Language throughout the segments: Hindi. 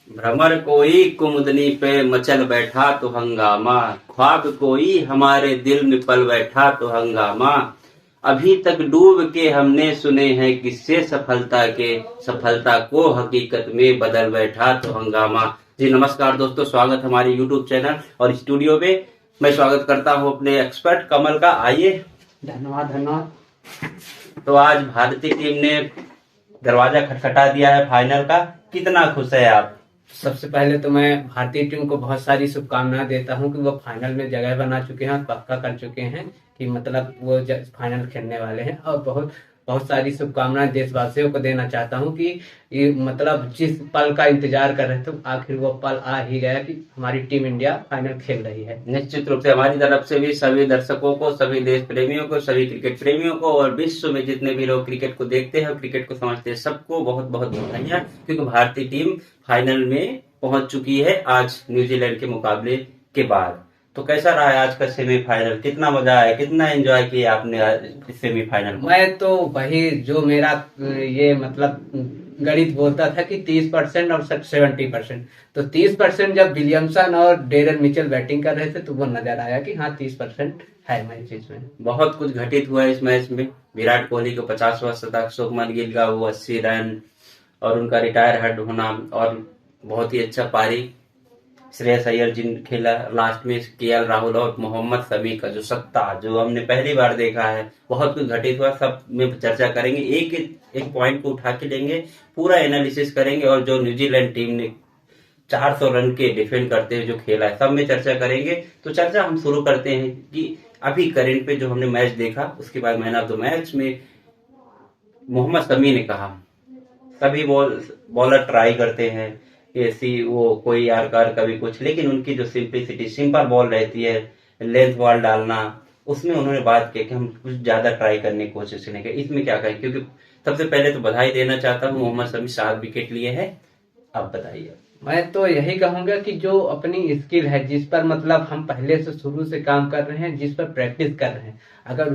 भ्रमर कोई कुमुदनी पे मचल बैठा तो हंगामा, ख्वाब कोई हमारे दिल में पल बैठा तो हंगामा। अभी तक डूब के हमने सुने हैं किस्से सफलता के, सफलता को हकीकत में बदल बैठा तो हंगामा। जी नमस्कार दोस्तों, स्वागत हमारे यूट्यूब चैनल और स्टूडियो पे। मैं स्वागत करता हूं अपने एक्सपर्ट कमल का। आइए। धन्यवाद धन्यवाद। तो आज भारतीय टीम ने दरवाजा खटखटा दिया है फाइनल का। कितना खुश है आप? सबसे पहले तो मैं भारतीय टीम को बहुत सारी शुभकामनाएं देता हूं कि वो फाइनल में जगह बना चुके हैं, पक्का कर चुके हैं कि मतलब वो फाइनल खेलने वाले हैं। और बहुत बहुत सारी शुभकामनाएं देशवासियों को देना चाहता हूं कि ये मतलब जिस पल का इंतजार कर रहे थे आखिर वो पल आ ही गया कि हमारी टीम इंडिया फाइनल खेल रही है। निश्चित रूप से हमारी तरफ से भी सभी दर्शकों को, सभी देश प्रेमियों को, सभी क्रिकेट प्रेमियों को और विश्व में जितने भी लोग क्रिकेट को देखते हैं और क्रिकेट को समझते हैं सबको बहुत बहुत बधाइयां, क्योंकि भारतीय टीम फाइनल में पहुंच चुकी है आज न्यूजीलैंड के मुकाबले के बाद। तो कैसा रहा है आज का सेमीफाइनल? कितना मजा आया, कितना एंजॉय किया आपने आज सेमीफाइनल को? मैं तो वही जो मेरा ये मतलब गणित बोलता था कि 30% और 70%। तो 30% जब विलियमसन और डेरन मिचेल बैटिंग कर रहे थे तो वो नजर आया कि हाँ 30% है मैच इसमें। बहुत कुछ घटित हुआ इस मैच में। विराट कोहली को 50वां शतक, शुभमन गिल का वो 80 रन और उनका रिटायर हेड होना, और बहुत ही अच्छा पारी श्रेयस अय्यर जिन खेला लास्ट में, केएल राहुल और मोहम्मद शमी का जो सत्ता जो हमने पहली बार देखा है। बहुत कुछ घटित हुआ, सब में चर्चा करेंगे, एक एक पॉइंट को उठा के लेंगे, पूरा एनालिसिस करेंगे। और जो न्यूजीलैंड टीम ने 400 रन के डिफेंड करते हुए जो खेला है सब में चर्चा करेंगे। तो चर्चा हम शुरू करते हैं कि अभी करेंट पे जो हमने मैच देखा उसके बाद मैन ऑफ द मैच में मोहम्मद शमी ने कहा सभी बॉलर ट्राई करते हैं ऐसी वो कोई यार कार कभी कुछ, लेकिन उनकी जो सिंपलिसिटी, सिंपल बॉल रहती है, लेंथ बॉल डालना, उसमें उन्होंने बात की कि हम कुछ ज्यादा ट्राई करने की कोशिश नहीं करें। इसमें क्या करें? क्योंकि सबसे पहले तो बधाई देना चाहता हूँ, मोहम्मद शमी 7 विकेट लिए हैं। आप बताइए। मैं तो यही कहूंगा कि जो अपनी स्किल है, जिस पर मतलब हम पहले से शुरू से काम कर रहे हैं, जिस पर प्रैक्टिस कर रहे हैं, अगर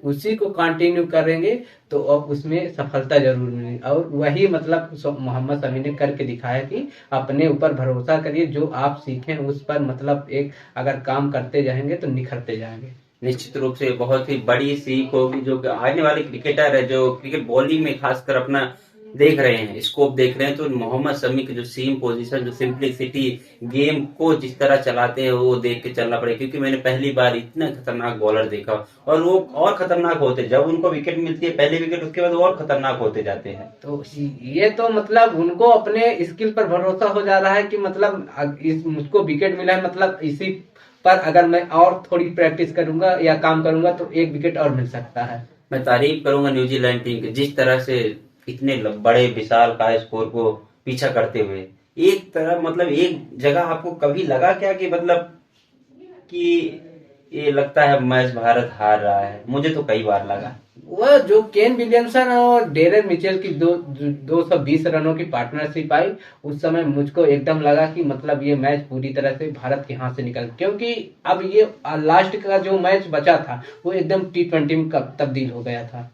उसी को कंटिन्यू करेंगे तो अब उसमें सफलता जरूर मिलेगी। और वही मतलब मोहम्मद शमी ने करके दिखाया कि अपने ऊपर भरोसा करिए, जो आप सीखें उस पर मतलब एक अगर काम करते जाएंगे तो निखरते जाएंगे। निश्चित रूप से बहुत ही बड़ी सीख होगी जो कि आने वाले क्रिकेटर है जो क्रिकेट बॉलिंग में खासकर अपना देख रहे हैं, स्कोप देख रहे हैं, तो मोहम्मद शमी की जो सीम पोजीशन, जो सिंपलिसिटी, गेम को जिस तरह चलाते हैं वो देख के चलना पड़ेगा। क्योंकि मैंने पहली बार इतना खतरनाक बॉलर देखा, और वो और खतरनाक होते जब उनको विकेट मिलती है, पहली विकेट, उसके बाद वो और खतरनाक होते जाते हैं। तो ये तो मतलब उनको अपने स्किल पर भरोसा हो जा रहा है कि मतलब मुझको विकेट मिला है, मतलब इसी पर अगर मैं और थोड़ी प्रैक्टिस करूंगा या काम करूंगा तो एक विकेट और मिल सकता है। मैं तारीफ करूंगा न्यूजीलैंड टीम की, जिस तरह से इतने बड़े विशाल काय स्कोर को पीछा करते हुए, एक तरह मतलब एक जगह आपको कभी लगा क्या कि मतलब कि ये लगता है मैच भारत हार रहा है? मुझे तो कई बार लगा। वह जो केन विलियमसन और डेरन मिचेल की 220 रनों की पार्टनरशिप आई, उस समय मुझको एकदम लगा कि मतलब ये मैच पूरी तरह से भारत के हाथ से निकल, क्योंकि अब ये लास्ट का जो मैच बचा था वो एकदम T20 में तब्दील हो गया था।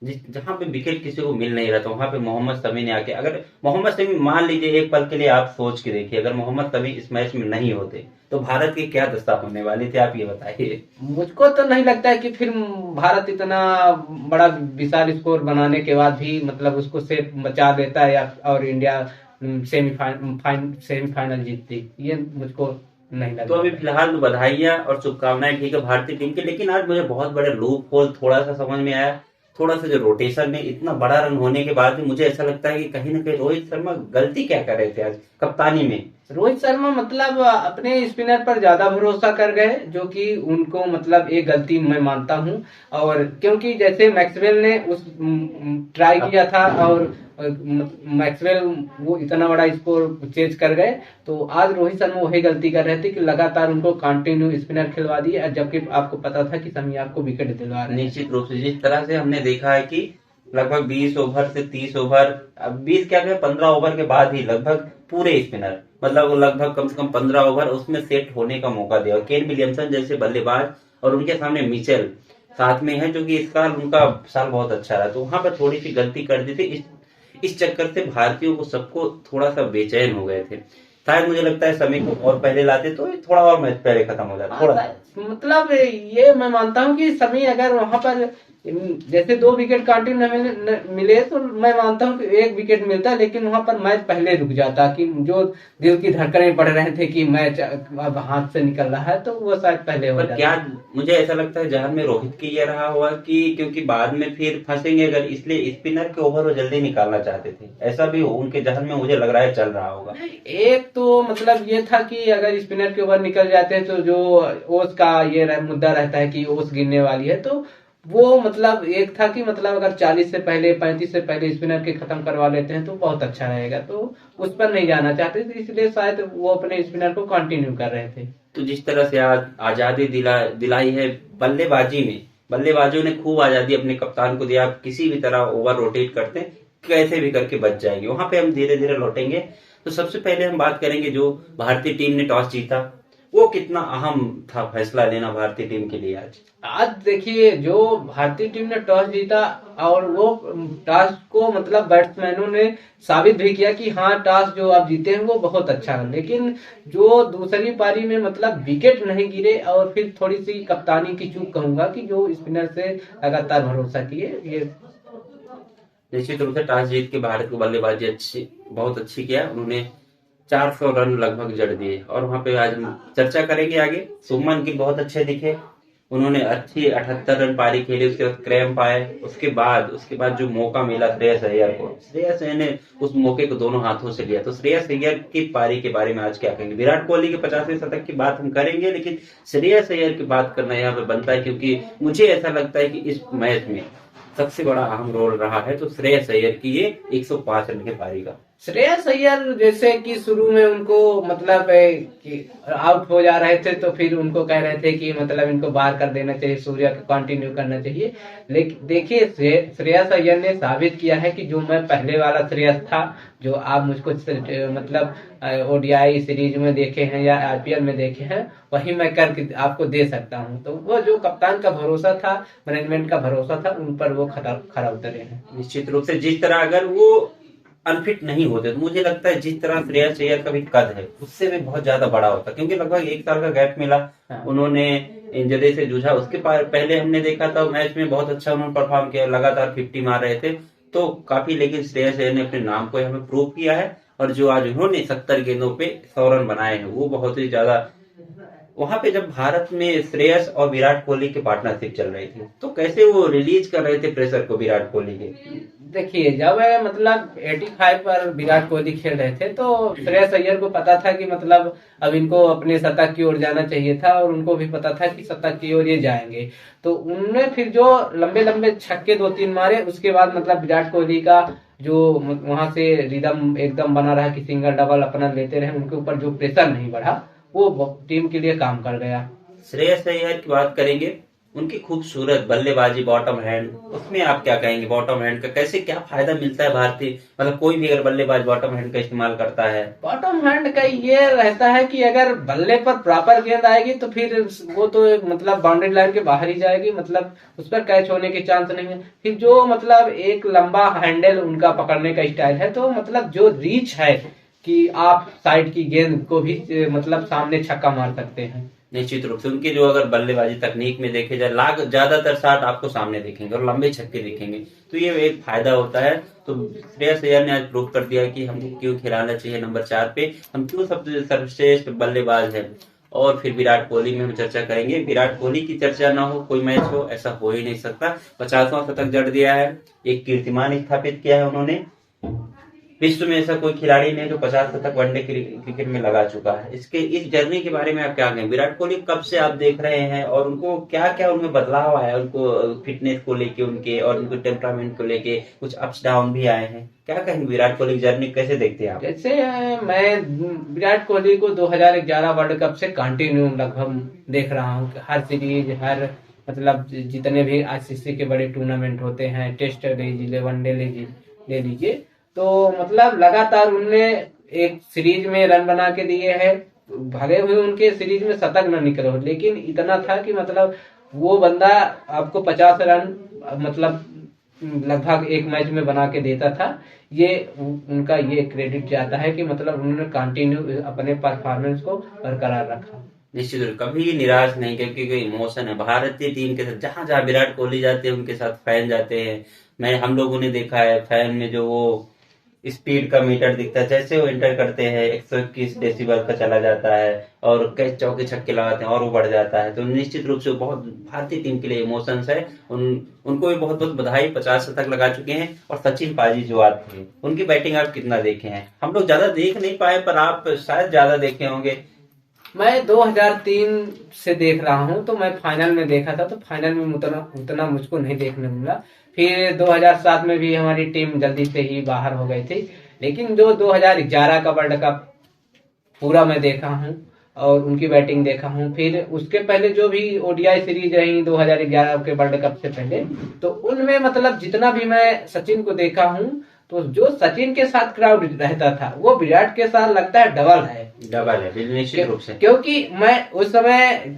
जहां पे विकेट किसी को मिल नहीं रहा था वहां पे मोहम्मद शमी ने आके, अगर मोहम्मद शमी, मान लीजिए एक पल के लिए आप सोच के देखिए, अगर मोहम्मद शमी इस मैच में नहीं होते तो भारत की क्या दशा होने वाली थी, आप ये बताइए। मुझको तो नहीं लगता है कि फिर भारत इतना बड़ा विशाल स्कोर बनाने के बाद भी मतलब उसको सेफ बचा देता है या और इंडिया सेमीफाइनल जीतती, ये मुझको नहीं लगता। तो अभी फिलहाल तो बधाइयां और शुभकामनाएं ठीक है भारतीय टीम के, लेकिन आज मुझे बहुत बड़े लूप होल थोड़ा सा समझ में आया। थोड़ा सा जो रोटेशन में इतना बड़ा रन होने के बाद भी मुझे ऐसा लगता है कि कहीं ना कहीं रोहित शर्मा गलती क्या कर रहे थे आज कप्तानी में। रोहित शर्मा मतलब अपने स्पिनर पर ज्यादा भरोसा कर गए, जो कि उनको मतलब एक गलती मैं मानता हूं। और क्योंकि जैसे मैक्सवेल ने उस ट्राई किया था और मैक्सवेल वो इतना बड़ा स्कोर चेज कर गए, तो आज रोहित शर्मा वही गलती कर रहे थे कि लगातार उनको कंटिन्यू स्पिनर खिलवा दिए, जबकि आपको पता था कि शमी आपको विकेट दिलवा रहे हैं। निश्चित रूप से जिस तरह से हमने देखा है कि लगभग 20 ओवर से 30 ओवर, अब 20 क्या कहें, 15 ओवर के बाद ही लगभग पूरे स्पिनर, मतलब लगभग कम से कम 15 ओवर उसमें सेट होने का मौका दिया। केन विलियमसन जैसे बल्लेबाज और उनके सामने मिचेल साथ में है, जो कि इस साल उनका साल बहुत अच्छा रहा, तो वहां पर थोड़ी सी गलती कर दी थी। इस चक्कर से भारतीयों को सबको थोड़ा सा बेचैन हो गए थे। शायद मुझे लगता है समय को और पहले लाते तो ये थोड़ा और मैच पहले खत्म हो जाता थोड़ा। मतलब ये मैं मानता हूँ कि समी अगर वहां पर जैसे 2 विकेट कंटिन्यू मिले तो मैं मानता हूँ कि 1 विकेट मिलता, लेकिन वहां पर मैच पहले रुक जाता, कि जो दिल की धड़कनें बढ़ रहे थे कि मैच अब हाथ से निकल रहा है, तो वो शायद पहले हो पर जाता। क्या मुझे ऐसा लगता है जहन में रोहित की ये रहा हुआ कि क्योंकि बाद में फिर फंसेंगे अगर, इसलिए स्पिनर के ओवर वो जल्दी निकालना चाहते थे, ऐसा भी उनके जहन में मुझे लग रहा है चल रहा होगा। एक तो मतलब ये था कि अगर स्पिनर के ओवर निकल जाते हैं तो जो ओस का ये मुद्दा रहता है कि ओस गिरने वाली है, तो वो मतलब एक था कि मतलब अगर 40 से पहले 35 से पहले स्पिनर के खत्म करवा लेते हैं तो बहुत अच्छा रहेगा, तो उस पर नहीं जाना चाहते थे, इसलिए शायद वो अपने स्पिनर को कंटिन्यू कर रहे थे। तो जिस तरह से आज आजादी दिलाई है बल्लेबाजी में, बल्लेबाजों ने खूब आजादी अपने कप्तान को दिया, आप किसी भी तरह ओवर रोटेट करते हैं कैसे भी करके बच जाएंगे, वहां पे हम धीरे धीरे लौटेंगे। तो सबसे पहले हम बात करेंगे जो भारतीय टीम ने टॉस जीता, वो कितना अहम था फैसला लेना भारतीय टीम के लिए आज। आज देखिए जो भारतीय टीम ने टॉस जीता और वो टॉस को मतलब बैट्समैनों ने साबित भी किया कि हाँ टॉस जो आप जीते हैं वो बहुत अच्छा है, लेकिन जो दूसरी पारी में मतलब विकेट नहीं गिरे और फिर थोड़ी सी कप्तानी की चूक कहूंगा कि जो स्पिनर से लगातार भरोसा किए ये। निश्चित रूप से टॉस जीत के भारत को बल्लेबाजी बहुत अच्छी किया उन्होंने, 400 रन लगभग जड़ दिए। और वहां पे आज हम चर्चा करेंगे आगे, शुभमन गिल बहुत अच्छे दिखे, उन्होंने अच्छी 78 रन पारी खेली, उसके बाद क्रैम्प आए, उसके बाद जो मौका मिला श्रेयस अय्यर को, श्रेयस अय्यर ने उस मौके को दोनों हाथों से लिया। तो श्रेयस अय्यर की पारी के बारे में आज क्या कहेंगे? विराट कोहली के 50वें शतक की बात हम करेंगे, लेकिन श्रेयस अय्यर की बात करना यहाँ पे बनता है, क्योंकि मुझे ऐसा लगता है कि इस मैच में सबसे बड़ा अहम रोल रहा है तो श्रेयस अय्यर की ये 105 रन की पारी का। श्रेयस अय्यर जैसे कि शुरू में उनको मतलब कि आउट हो जा रहे थे तो फिर उनको कह रहे थे कि मतलब इनको बाहर कर देना चाहिए, सूर्या को कंटिन्यू करना चाहिए, लेकिन देखिए श्रेयस अय्यर ने साबित किया है कि जो मैं पहले वाला श्रेयस था, जो आप मुझको मतलब ओडीआई सीरीज में देखे हैं या आईपीएल में देखे हैं, वही मैं करके आपको दे सकता हूं। तो वो जो कप्तान का भरोसा था, मैनेजमेंट का भरोसा था, उन पर वो खरा उतरे हैं। निश्चित रूप से जिस तरह अगर वो अनफिट नहीं होते तो मुझे लगता है जिस तरह श्रेयस अय्यर का भी कद है उससे भी बहुत ज्यादा बड़ा होता, क्योंकि लगभग 1 साल का गैप मिला। हाँ। उन्होंने इंजरी से जूझा, उसके पहले हमने देखा था मैच में बहुत अच्छा उन्होंने परफॉर्म किया, लगातार 50 मार रहे थे तो काफी, लेकिन श्रेयस अय्यर ने अपने नाम को हमें प्रूव किया है। और जो आज उन्होंने 70 गेंदों पे 100 रन बनाए हैं वो बहुत ही ज्यादा। वहां पे जब भारत में श्रेयस और विराट कोहली की पार्टनरशिप चल रही थी तो कैसे वो रिलीज कर रहे थे प्रेशर को विराट कोहली के? देखिए जब मतलब 85 पर विराट कोहली खेल रहे थे तो श्रेयस अय्यर को पता था कि मतलब अब इनको अपने शतक की ओर जाना चाहिए था, और उनको भी पता था कि शतक की ओर ये जाएंगे, तो उनने फिर जो लंबे लंबे छक्के 2-3 मारे, उसके बाद मतलब विराट कोहली का जो वहां से रिदम एकदम बना रहा कि सिंगल डबल अपना लेते रहे, उनके ऊपर जो प्रेशर नहीं बढ़ा वो टीम के लिए काम कर गया। श्रेयस अय्यर की बात करेंगे, उनकी खूबसूरत बल्लेबाजी बॉटम हैंड, उसमें आप क्या कहेंगे? बॉटम हैंड का कैसे क्या फायदा मिलता है भारतीय, मतलब कोई भी अगर बल्लेबाज बॉटम हैंड का इस्तेमाल करता है? बॉटम हैंड का ये रहता है कि अगर बल्ले पर प्रॉपर गेंद आएगी तो फिर वो तो मतलब बाउंड्री लाइन के बाहर ही जाएगी, मतलब उस पर कैच होने के चांस नहीं है। फिर जो मतलब एक लंबा हैंडल उनका पकड़ने का स्टाइल है, तो मतलब जो रीच है कि आप साइड की गेंद को भी मतलब सामने छक्का मार सकते हैं। निश्चित रूप से उनकी जो अगर बल्लेबाजी तकनीक में देखे जाए, ज्यादातर शॉट आपको सामने दिखेंगे और लंबे छक्के दिखेंगे, तो ये एक फायदा होता है। तो श्रेयस अय्यर ने आज प्रूव कर दिया कि हमको क्यों खिलाना चाहिए नंबर 4 पे, हम क्यों सबसे सर्वश्रेष्ठ बल्लेबाज हैं। और फिर विराट कोहली में हम चर्चा करेंगे, विराट कोहली की चर्चा ना हो कोई मैच हो, ऐसा हो ही नहीं सकता। 50वां शतक जड़ दिया है, एक कीर्तिमान स्थापित किया है उन्होंने, विश्व में ऐसा कोई खिलाड़ी नहीं जो 50 शतक वनडे क्रिकेट में लगा चुका है। इस जर्नी के बारे में आप क्या कहें? विराट कोहली कब से आप देख रहे हैं और उनको क्या क्या उनमें बदलाव आया, उनको फिटनेस को लेके उनके, और उनको टेम्परामेंट को लेके कुछ अप्स डाउन भी आए हैं, क्या कहेंगे विराट कोहली की जर्नी कैसे देखते हैं आप? जैसे मैं विराट कोहली को 2011 वर्ल्ड कप से कंटिन्यू लगभग देख रहा हूँ, हर सीरीज, हर मतलब जितने भी आईसीसी के बड़े टूर्नामेंट होते हैं, टेस्ट ले लीजिए, वनडे ले लीजिए, तो मतलब लगातार उनने एक सीरीज में रन बना के दिए हैं, भले हुए उनके सीरीज में शतक न निकले हो, लेकिन इतना था कि मतलब वो बंदा आपको 50 रन मतलब लगभग एक मैच में बना के देता था। ये उनका ये क्रेडिट जाता है कि मतलब उन्होंने कंटिन्यू अपने परफॉर्मेंस को बरकरार रखा। निश्चित रूप कभी निराश नहीं, क्योंकि कोई इमोशन है भारतीय टीम के साथ। जहां जहां विराट कोहली जाते हैं उनके साथ फैन जाते हैं। हम लोगों ने देखा है फैन में जो वो स्पीड का मीटर दिखता है, जैसे वो एंटर करते हैं 121 डेसिबल का चला जाता है और कई चौके छक्के लगाते हैं और वो बढ़ जाता है। तो निश्चित रूप से बहुत भारतीय टीम के लिए इमोशंस है। उनको भी बहुत बहुत बधाई, 50 शतक लगा चुके हैं। और सचिन पाजी जो आते हैं उनकी बैटिंग आप कितना देखे हैं? हम लोग ज्यादा देख नहीं पाए, पर आप शायद ज्यादा देखे होंगे। मैं 2003 से देख रहा हूँ, तो मैं फाइनल में देखा था, तो फाइनल में उतना मुझको नहीं देखने मिला। फिर 2007 में भी हमारी टीम जल्दी से ही बाहर हो गई थी। लेकिन जो 2011 का वर्ल्ड कप पूरा मैं देखा हूँ और उनकी बैटिंग देखा हूँ। फिर उसके पहले जो भी ओडीआई सीरीज रही 2011 के वर्ल्ड कप से पहले, तो उनमें मतलब जितना भी मैं सचिन को देखा हूँ, तो जो सचिन के साथ क्राउड रहता था वो विराट के साथ लगता है डबल है निश्चित रूप से। क्योंकि मैं उस समय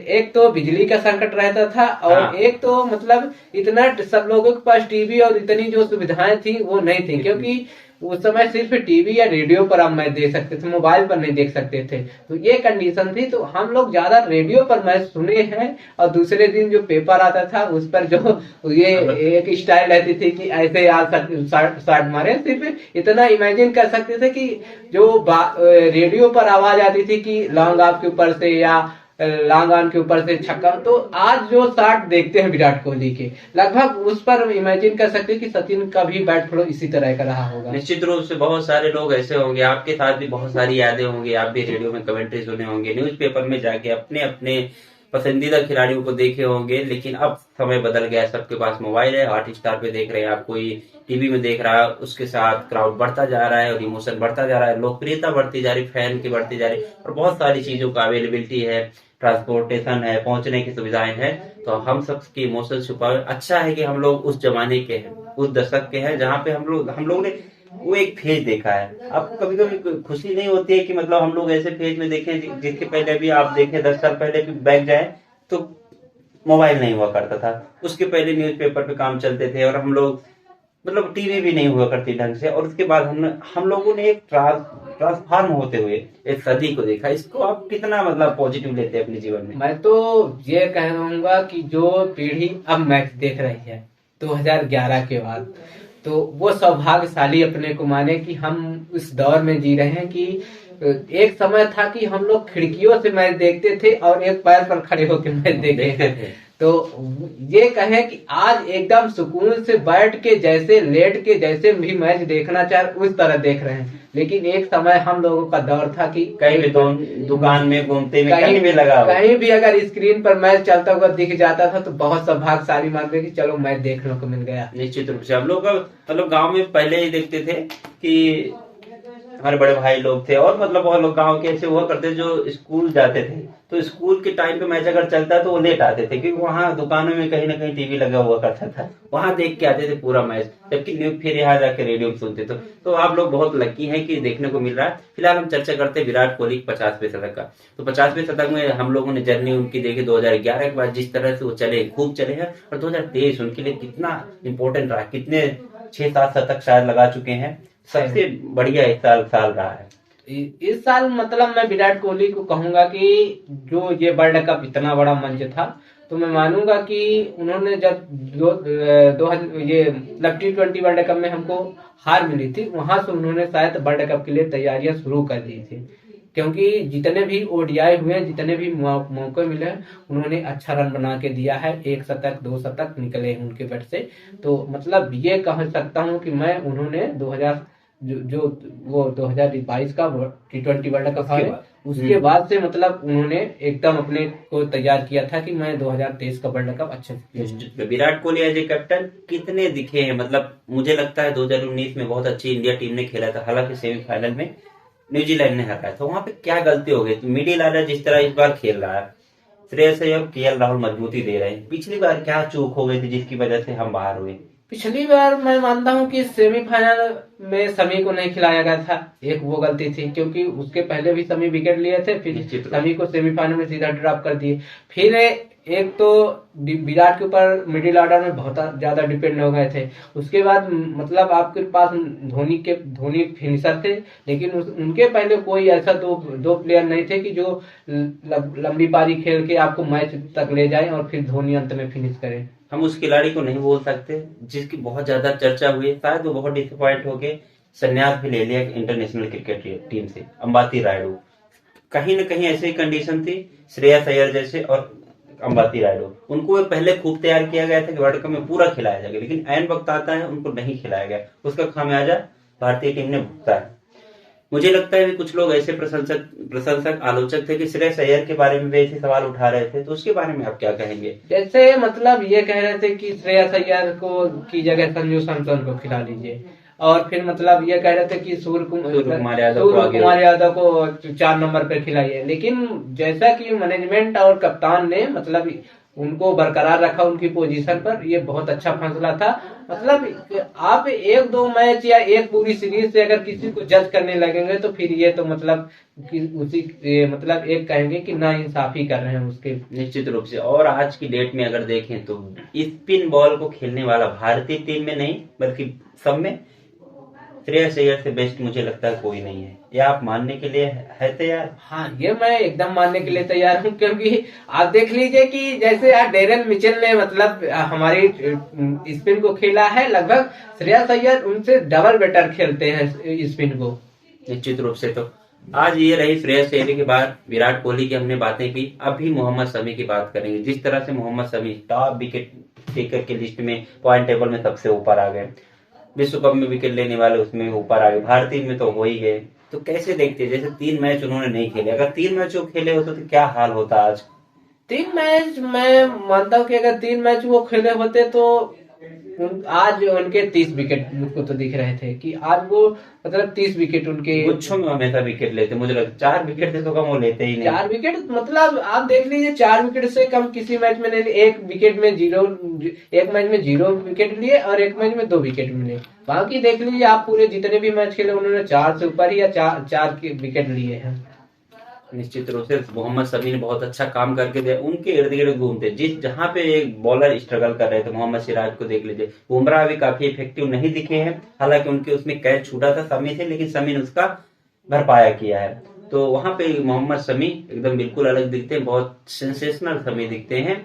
एक तो बिजली का संकट रहता था और हाँ। एक तो मतलब इतना सब लोगों के पास टीवी और इतनी जो सुविधाएं थी वो नहीं थी, क्योंकि उस समय सिर्फ टीवी या रेडियो पर आप मैच देख सकते थे, मोबाइल पर नहीं देख सकते थे। तो ये कंडीशन थी, तो हम लोग ज्यादा रेडियो पर मैच सुने हैं। और दूसरे दिन जो पेपर आता था उस पर जो ये एक स्टाइल रहती थी कि ऐसे आज शॉट मारे, सिर्फ इतना इमेजिन कर सकते थे कि जो रेडियो पर आवाज आती थी कि लॉन्ग ऑफ के ऊपर से या लॉन्ग ऑन के ऊपर से छक्का, तो आज जो शॉट देखते हैं विराट कोहली के, लगभग उस पर इमेजिन कर सकते हैं कि सचिन का भी बैट फ्लो इसी तरह का रहा होगा। निश्चित रूप से बहुत सारे लोग ऐसे होंगे, आपके साथ भी बहुत सारी यादें होंगी। आप भी रेडियो में कमेंट्री सुने होंगे, न्यूज़पेपर में जाके अपने अपने पसंदीदा खिलाड़ियों को देखे होंगे। लेकिन अब समय बदल गया, सबके पास मोबाइल है, हॉटस्टार पे देख रहे हैं, आप कोई टीवी में देख रहा है, उसके साथ क्राउड बढ़ता जा रहा है और इमोशन बढ़ता जा रहा है, लोकप्रियता बढ़ती जा रही, फैन की बढ़ती जा रही, और बहुत सारी चीजों का अवेलेबिलिटी है, ट्रांसपोर्टेशन है, पहुंचने की सुविधाएं हैं। तो हम सब की इमोशन छुपाए। अच्छा है कि हम लोग उस जमाने के हैं, उस दशक के हैं, जहाँ पे हम लोग ने वो एक फेज देखा है। आपको कभी कभी खुशी नहीं होती है कि मतलब हम लोग ऐसे फेज में देखें जिसके पहले भी आप देखें, 10 साल पहले भी बैक जाए तो मोबाइल नहीं हुआ करता था, उसके पहले न्यूज़पेपर पे काम चलते थे, और हम लोग मतलब टीवी भी नहीं हुआ करती ढंग से। और उसके बाद हम लोगों ने एक ट्रांसफॉर्म होते हुए एक सदी को देखा। इसको आप कितना मतलब पॉजिटिव लेते हैं अपने जीवन में? मैं तो ये कहूंगा कि जो पीढ़ी अब मैच देख रही है 2011 के बाद, तो वो सौभाग्यशाली अपने को माने कि हम इस दौर में जी रहे हैं कि एक समय था कि हम लोग खिड़कियों से मैच देखते थे और एक पैर पर खड़े होकर मैच देखते थे। तो ये कहें कि आज एकदम सुकून से बैठ के, जैसे लेट के जैसे भी मैच देखना चाहे उस तरह देख रहे हैं। लेकिन एक समय हम लोगों का दौर था कि कहीं भी दुकान में घूमते में कहीं भी लगा हो, कहीं भी अगर स्क्रीन पर मैच चलता हुआ दिख जाता था तो बहुत सौभाग्यशाली मानते कि चलो मैच देखने को मिल गया। निश्चित रूप से हम लोग मतलब गांव में पहले ही देखते थे कि हमारे बड़े भाई लोग थे, और मतलब बहुत लोग गांव के ऐसे हुआ करते जो स्कूल जाते थे, तो स्कूल के टाइम पे मैच अगर चलता तो वो लेट आते थे, क्योंकि वहाँ दुकानों में कहीं ना कहीं टीवी लगा हुआ करता था, वहां देख के आते थे पूरा मैच। जबकि फिर यहाँ जाके रेडियो में सुनते थे। तो आप लोग बहुत लकी हैं कि देखने को मिल रहा है। फिलहाल हम चर्चा करते हैं विराट कोहली 50वें शतक का। तो 50वें शतक में हम लोगों ने जर्नी उनकी देखी 2011 के बाद, जिस तरह से वो चले, खूब चले हैं। और 2023 उनके लिए कितना इंपॉर्टेंट रहा, कितने 6-7 शतक शायद लगा चुके हैं। सबसे बढ़िया इस साल रहा है। इस साल मतलब मैं विराट कोहली को कहूंगा कि जो ये वर्ल्ड कप इतना बड़ा मंच था, तो मैं मानूंगा कि उन्होंने जब ये T20 वर्ल्ड कप में हमको हार मिली थी, वहां से उन्होंने शायद वर्ल्ड कप के लिए तैयारियां शुरू कर दी थी। क्योंकि जितने भी ओडीआई हुए, जितने भी मौके मिले, उन्होंने अच्छा रन बना के दिया है। 1 शतक 2 शतक निकले हैं उनके बैट से। तो मतलब ये कह सकता हूं कि मैं उन्होंने 2022 का T20 वर्ल्ड कप है, उसके बाद से मतलब उन्होंने एकदम अपने को तैयार किया था कि मैं 2023 का वर्ल्ड कप अच्छे से। Virat Kohli as a captain कितने दिखे हैं? मतलब मुझे लगता है 2019 में बहुत अच्छी इंडिया टीम ने खेला था, हालांकि सेमीफाइनल में न्यूजीलैंड ने हराया था। वहां पे क्या गलती हो गई? मिडिल ऑर्डर जिस तरह इस बार खेल रहा है, श्रेयस अय्यर और केएल राहुल मजबूती दे रहे हैं। पिछली बार क्या चूक हो गई थी जिसकी वजह से हम बाहर हुए? पिछली बार मैं मानता हूं कि सेमीफाइनल में समी को नहीं खिलाया गया था, एक वो गलती थी, क्योंकि उसके पहले भी समी विकेट लिए थे, फिर समी को सेमीफाइनल में सीधा ड्रॉप कर दिए। फिर एक तो विराट के ऊपर मिडिल ऑर्डर में बहुत ज्यादा डिपेंड हो गए थे। उसके बाद मतलब आपके पास धोनी फिनिशर थे, लेकिन उनके पहले कोई ऐसा दो प्लेयर नहीं थे कि जो लंबी पारी खेल के आपको मैच तक ले जाए और फिर धोनी अंत में फिनिश करे। हम उस खिलाड़ी को नहीं बोल सकते जिसकी बहुत ज्यादा चर्चा हुई, शायद वो बहुत डिसअपॉइंट होके संन्यास भी ले लिया इंटरनेशनल क्रिकेट टीम से, अंबाती रायडू। कहीं न कहीं ऐसी कंडीशन थी, श्रेयस अय्यर जैसे और अंबाती रायडू, उनको पहले खूब तैयार किया गया था कि वर्ल्ड कप में पूरा खिलाया जाएगा, लेकिन ऐन वक्त आता है उनको नहीं खिलाया गया, उसका खामियाजा भारतीय टीम ने भुगता है। मुझे लगता है कि कुछ लोग ऐसे प्रशंसक आलोचक थे कि श्रेयस अय्यर के बारे में भी ऐसे सवाल उठा रहे थे, तो उसके बारे में आप क्या कहेंगे? जैसे मतलब ये कह रहे थे कि श्रेयस अय्यर को की जगह संजू सैमसन को खिला लीजिए, और फिर मतलब ये कह रहे थे कि सूर्य कुमार यादव को 4 नंबर पर खिलाइए। लेकिन जैसा कि मैनेजमेंट और कप्तान ने मतलब उनको बरकरार रखा उनकी पोजीशन पर, ये बहुत अच्छा फैसला था। मतलब आप 1-2 मैच या एक पूरी सीरीज से अगर किसी को जज करने लगेंगे तो फिर ये तो मतलब कि मतलब एक कहेंगे कि ना इंसाफी कर रहे हैं उसके। निश्चित रूप से। और आज की डेट में अगर देखें तो स्पिन बॉल को खेलने वाला भारतीय टीम में नहीं बल्कि सब में श्रेयस अय्यर से बेस्ट मुझे लगता है कोई नहीं है। ये आप मानने के लिए है तैयार? हाँ, ये मैं एकदम मानने के लिए तैयार हूँ, क्योंकि आप देख लीजिए कि जैसे आज डेरेन मिचेल ने मतलब हमारी स्पिन को खेला है, लगभग श्रेयस अय्यर उनसे डबल बेटर खेलते हैं स्पिन को। निश्चित रूप से। तो आज ये रही श्रेयस अय्यर के बाद विराट कोहली की हमने बातें की। अभी मोहम्मद शमी की बात करेंगे। जिस तरह से Mohammed Shami top wicket taker के लिस्ट में पॉइंट टेबल में सबसे ऊपर आ गए, विश्व कप में विकेट लेने वाले उसमें ऊपर आ गए, भारतीय में तो हो ही गए, तो कैसे देखते हैं? जैसे 3 मैच उन्होंने नहीं खेले, अगर 3 मैच वो खेले होते तो क्या हाल होता आज? 3 मैच मैं मानता हूँ कि अगर 3 मैच वो खेले होते तो आज उनके 30 विकेट मुझको तो दिख रहे थे कि आज वो मतलब 30 विकेट उनके गुच्छों में हमेशा विकेट लेते। मुझे लगता 4 विकेट से तो कम वो लेते ही नहीं। 4 विकेट मतलब आप देख लीजिए, 4 विकेट से कम किसी मैच में नहीं। एक मैच में 0 विकेट लिए और एक मैच में 2 विकेट मिले। बाकी देख लीजिए आप पूरे जितने भी मैच खेले उन्होंने 4 से ऊपर ही या 4 के विकेट लिए हैं। निश्चित रूप से मोहम्मद शमी ने बहुत अच्छा काम करके दिया। उनके इर्द गिर्द घूमते जहां पे एक बॉलर स्ट्रगल कर रहे थे, मोहम्मद सिराज को देख लीजिए, बुमराह भी काफी इफेक्टिव नहीं दिखे हैं, हालांकि उनके उसमें कैच छूटा था शमी से, लेकिन शमी ने उसका भरपाया किया है। तो वहां पे मोहम्मद शमी एकदम बिल्कुल अलग दिखते हैं, बहुत सेंसेशनल शमी दिखते हैं।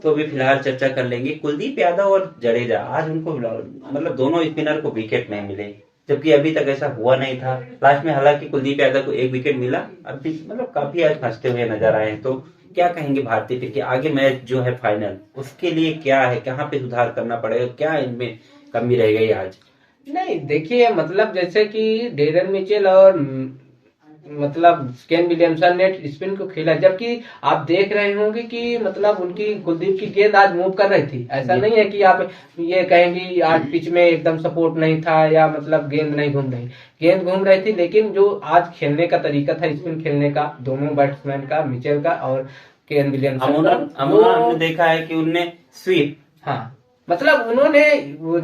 तो अभी फिलहाल चर्चा कर लेंगे कुलदीप यादव और जडेजा। आज उनको मतलब दोनों स्पिनर को विकेट नहीं मिले, जबकि अभी तक ऐसा हुआ नहीं था। लास्ट में हालांकि कुलदीप यादव को 1 विकेट मिला, अभी मतलब काफी आज फंसते हुए नजर आए हैं। तो क्या कहेंगे भारतीय टीम के आगे मैच जो है फाइनल, उसके लिए क्या है, कहाँ पे सुधार करना पड़ेगा, क्या इनमें कमी रह गई आज? नहीं देखिए, मतलब जैसे कि डेरेन मिचेल और मतलब केन विलियमसन ने स्पिन को खेला, जबकि आप देख रहे होंगे कि मतलब उनकी कुलदीप की गेंद आज मूव कर रही थी। ऐसा नहीं है कि आप ये कहेंगे आज पिच में एकदम सपोर्ट नहीं था या मतलब गेंद नहीं घूम रही, गेंद घूम रही थी। लेकिन जो आज खेलने का तरीका था स्पिन खेलने का दोनों बैट्समैन का, मिचेल का और केन विलियमसन का, हमने देखा है कि उनने स्वीप, हाँ मतलब उन्होंने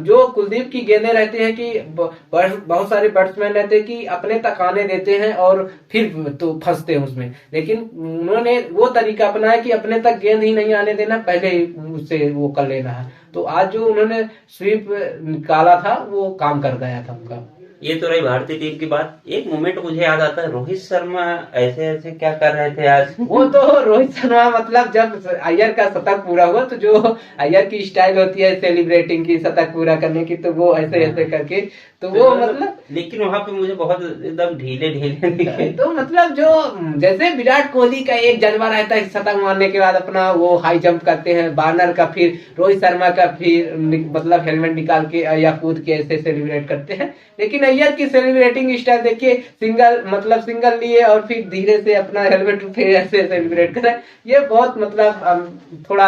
जो कुलदीप की गेंदें रहती हैं कि बहुत सारे बैट्समैन रहते हैं कि अपने तक आने देते हैं और फिर तो फंसते हैं उसमें, लेकिन उन्होंने वो तरीका अपनाया कि अपने तक गेंद ही नहीं आने देना, पहले ही उससे वो कर लेना है। तो आज जो उन्होंने स्वीप निकाला था वो काम कर गया था उनका। ये तो रही भारतीय टीम की बात। एक मोमेंट मुझे याद आता है, रोहित शर्मा ऐसे ऐसे क्या कर रहे थे आज? वो तो रोहित शर्मा मतलब जब अय्यर का शतक पूरा हुआ तो जो अय्यर की स्टाइल होती है सेलिब्रेटिंग की, शतक पूरा करने की, तो वो ऐसे ऐसे करके तो वो मतलब, लेकिन वहां पे मुझे बहुत एकदम ढीले ढीले दिखे। तो मतलब जो जैसे विराट कोहली का एक जज्बा रहता है शतक मारने के बाद अपना वो हाई जंप करते हैं, वार्नर का, फिर रोहित शर्मा का फिर मतलब हेलमेट निकाल के या कूद के ऐसे सेलिब्रेट करते हैं। लेकिन अय्यर की सेलिब्रेटिंग स्टाइल देखिए, सिंगल लिए और फिर धीरे से अपना हेलमेट फिर ऐसे सेलिब्रेट करें। ये बहुत मतलब थोड़ा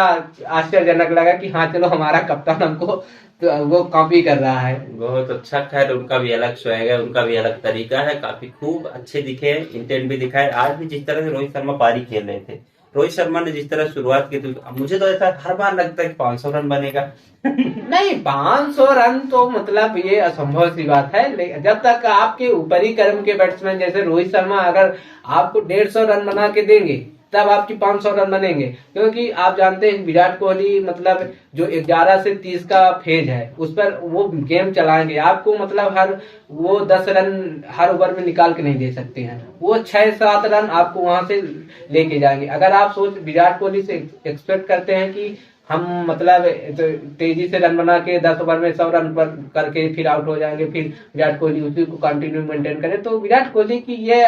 आश्चर्यजनक लगा कि हाँ चलो हमारा कप्तान हमको तो वो कॉपी कर रहा है। बहुत अच्छा। खैर उनका भी अलग स्वैग है, उनका भी अलग तरीका है, काफी खूब अच्छे दिखे, इंटेंट भी दिखा है। आज भी जिस तरह से रोहित शर्मा पारी खेल रहे थे, रोहित शर्मा ने जिस तरह शुरुआत की थी, मुझे तो ऐसा हर बार लगता है कि 500 रन बनेगा। नहीं 500 रन तो मतलब ये असंभव सी बात है। जब तक आपके ऊपरी क्रम के बैट्समैन जैसे रोहित शर्मा अगर आपको 150 रन बना के देंगे तब आपकी 500 रन बनेंगे। क्योंकि आप जानते हैं विराट कोहली मतलब जो 11 से 30 का फेज है उस पर वो गेम चलाएंगे, आपको मतलब वो 10 रन हर ओवर में निकाल के नहीं दे सकते हैं, वो 6-7 रन आपको वहां से लेके जाएंगे। अगर आप विराट कोहली से एक्सपेक्ट करते हैं कि हम मतलब तेजी से रन बना के 10 ओवर में 100 रन पर करके फिर आउट हो जाएंगे, फिर विराट कोहली उसी को कंटिन्यू मेंटेन करें, तो विराट कोहली की ये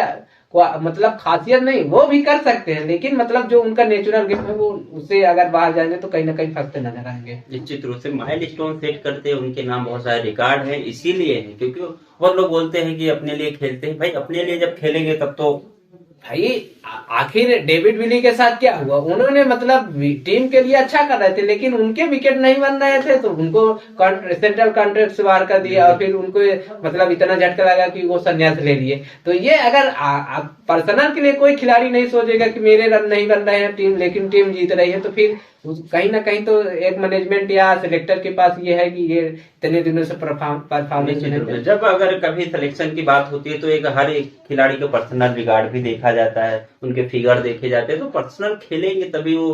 मतलब खासियत नहीं, वो भी कर सकते हैं, लेकिन मतलब जो उनका नेचुरल गेम है वो उससे अगर बाहर जाएंगे तो कहीं ना कहीं फंसते नजर आएंगे। निश्चित रूप से माइलस्टोन सेट करते हैं, उनके नाम बहुत सारे रिकॉर्ड हैं, इसीलिए है क्योंकि बहुत लोग बोलते हैं कि अपने लिए खेलते हैं। भाई अपने लिए जब खेलेंगे तब तो भाई आखिर डेविड विली के साथ क्या हुआ, उन्होंने मतलब टीम के लिए अच्छा कर रहे थे लेकिन उनके विकेट नहीं बन रहे थे, तो उनको सेंट्रल कॉन्ट्रैक्ट से बाहर कर दिया और फिर उनको मतलब इतना झटका लगा कि वो संन्यास ले लिए। तो ये अगर पर्सनल के लिए कोई खिलाड़ी नहीं सोचेगा कि मेरे रन नहीं बन रहे हैं टीम लेकिन टीम जीत रही है, तो फिर कहीं ना कहीं तो एक मैनेजमेंट या सिलेक्टर के पास ये है कि ये इतने दिनों से परफॉर्मेंस नहीं। जब अगर कभी सिलेक्शन की बात होती है तो एक हर एक खिलाड़ी का पर्सनल रिकॉर्ड भी देखा जाता है, उनके फिगर देखे जाते हैं, तो पर्सनल खेलेंगे तभी वो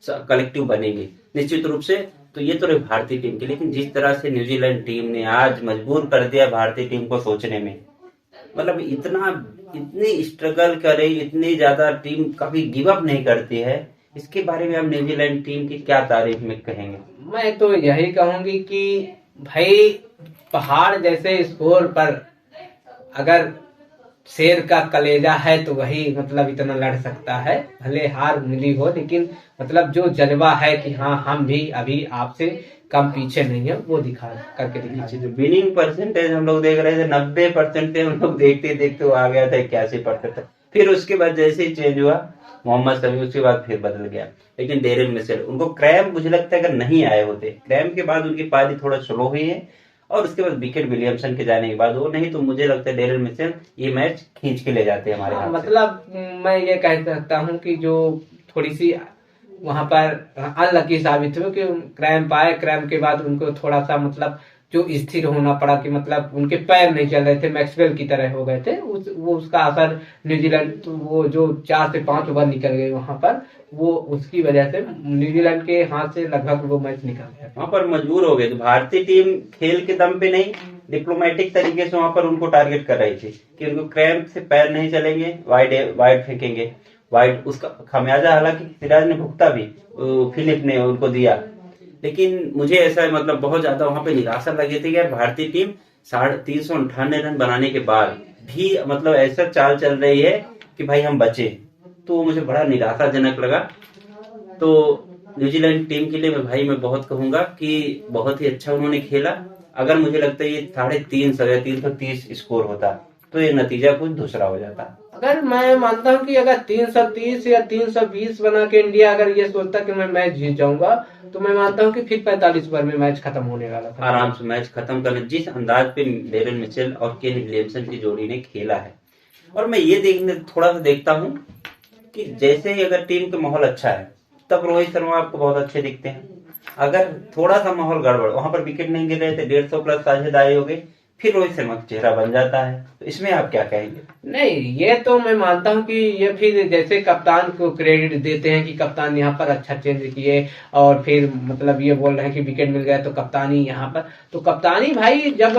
कलेक्टिव बनेंगे निश्चित रूप से। तो ये तो रही भारतीय टीम की, लेकिन जिस तरह से न्यूजीलैंड टीम ने आज मजबूर कर दिया भारतीय टीम को सोचने में, मतलब इतनी स्ट्रगल करे, इतनी ज्यादा टीम कभी गिव अप नहीं करती है, इसके बारे में हम न्यूजीलैंड टीम की क्या तारीफ में कहेंगे? मैं तो यही कहूंगी कि भाई पहाड़ जैसे स्कोर पर अगर शेर का कलेजा है तो वही मतलब इतना लड़ सकता है, भले हार मिली हो लेकिन मतलब जो जज्बा है कि हाँ हम भी अभी आपसे कम पीछे नहीं है वो दिखा। विनिंग परसेंटेज हम लोग देख रहे थे 90% हम लोग देखते देखते वो आ गया था 81%। फिर उसके बाद जैसे ही चेंज हुआ मोहम्मद शमी, उसके बाद फिर बदल गया। लेकिन डेरेन मिचेल, उनको क्रैम्प मुझे लगता है अगर नहीं आए होते, क्रैम्प के बाद उनकी पारी थोड़ा स्लो हुई है और उसके बाद विकेट विलियमसन के जाने के बाद वो, नहीं तो मुझे लगता है डेरेन मिचेल ये मैच खींच के ले जाते हैं हमारे हाथ से। मतलब मैं ये कह सकता हूँ कि जो थोड़ी सी वहां पर अनलकी साबित हुए कि क्रैम्प आए, क्रैम्प के बाद उनको थोड़ा सा मतलब जो स्थिर होना पड़ा कि मतलब उनके पैर नहीं चल रहे थे, मैक्सवेल की तरह हो गए थे, वो उसका असर न्यूजीलैंड तो वो जो 4 से 5 ओवर निकल गए वहां पर, वो उसकी वजह से न्यूजीलैंड के हाथ से लगभग वो मैच निकल गया, वहां पर मजबूर हो गए। तो भारतीय टीम खेल के दम पे नहीं, डिप्लोमेटिक तरीके से वहां पर उनको टारगेट कर रही थी कि उनको क्रैम्प से पैर नहीं चलेंगे, वाइड फेंकेंगे, वाइड। उसका खामियाजा हालांकि सिराज ने भुगता भी, फिलिप ने उनको दिया, लेकिन मुझे ऐसा मतलब बहुत ज्यादा वहां पे निराशा लगी थी कि यार भारतीय टीम 358 रन बनाने के बाद भी मतलब ऐसा चाल चल रही है कि भाई हम बचे, तो मुझे बड़ा निराशाजनक लगा। तो न्यूजीलैंड टीम के लिए मैं बहुत कहूंगा कि बहुत ही अच्छा उन्होंने खेला। अगर मुझे लगता है ये 350 या 330 स्कोर होता तो ये नतीजा कुछ दूसरा हो जाता। अगर मैं मानता हूं कि अगर 330 या 320 बना के इंडिया अगर ये सोचता कि मैं मैच जीत जाऊंगा, तो मैं मानता हूं कि फिर 45 ओवर में मैच खत्म होने वाला था, आराम से मैच खत्म करने, जिस अंदाज पे डेरेन मिचेल और केन विलियमसन की जोड़ी ने खेला है। और मैं ये थोड़ा सा देखता हूँ कि जैसे ही अगर टीम का माहौल अच्छा है तब रोहित शर्मा आपको बहुत अच्छे दिखते हैं। अगर थोड़ा सा माहौल गड़बड़, वहां पर विकेट नहीं गिर रहे थे, 150 प्लस साझेदारी हो गई, फिर रोहित शर्मा का चेहरा बन जाता है। तो इसमें आप क्या कहेंगे? नहीं, ये तो मैं मानता हूं कि ये फिर जैसे कप्तान को क्रेडिट देते हैं कि कप्तान यहाँ पर अच्छा चेंज किए और फिर मतलब ये बोल रहे हैं कि विकेट मिल गया तो कप्तानी यहाँ पर, तो कप्तानी भाई जब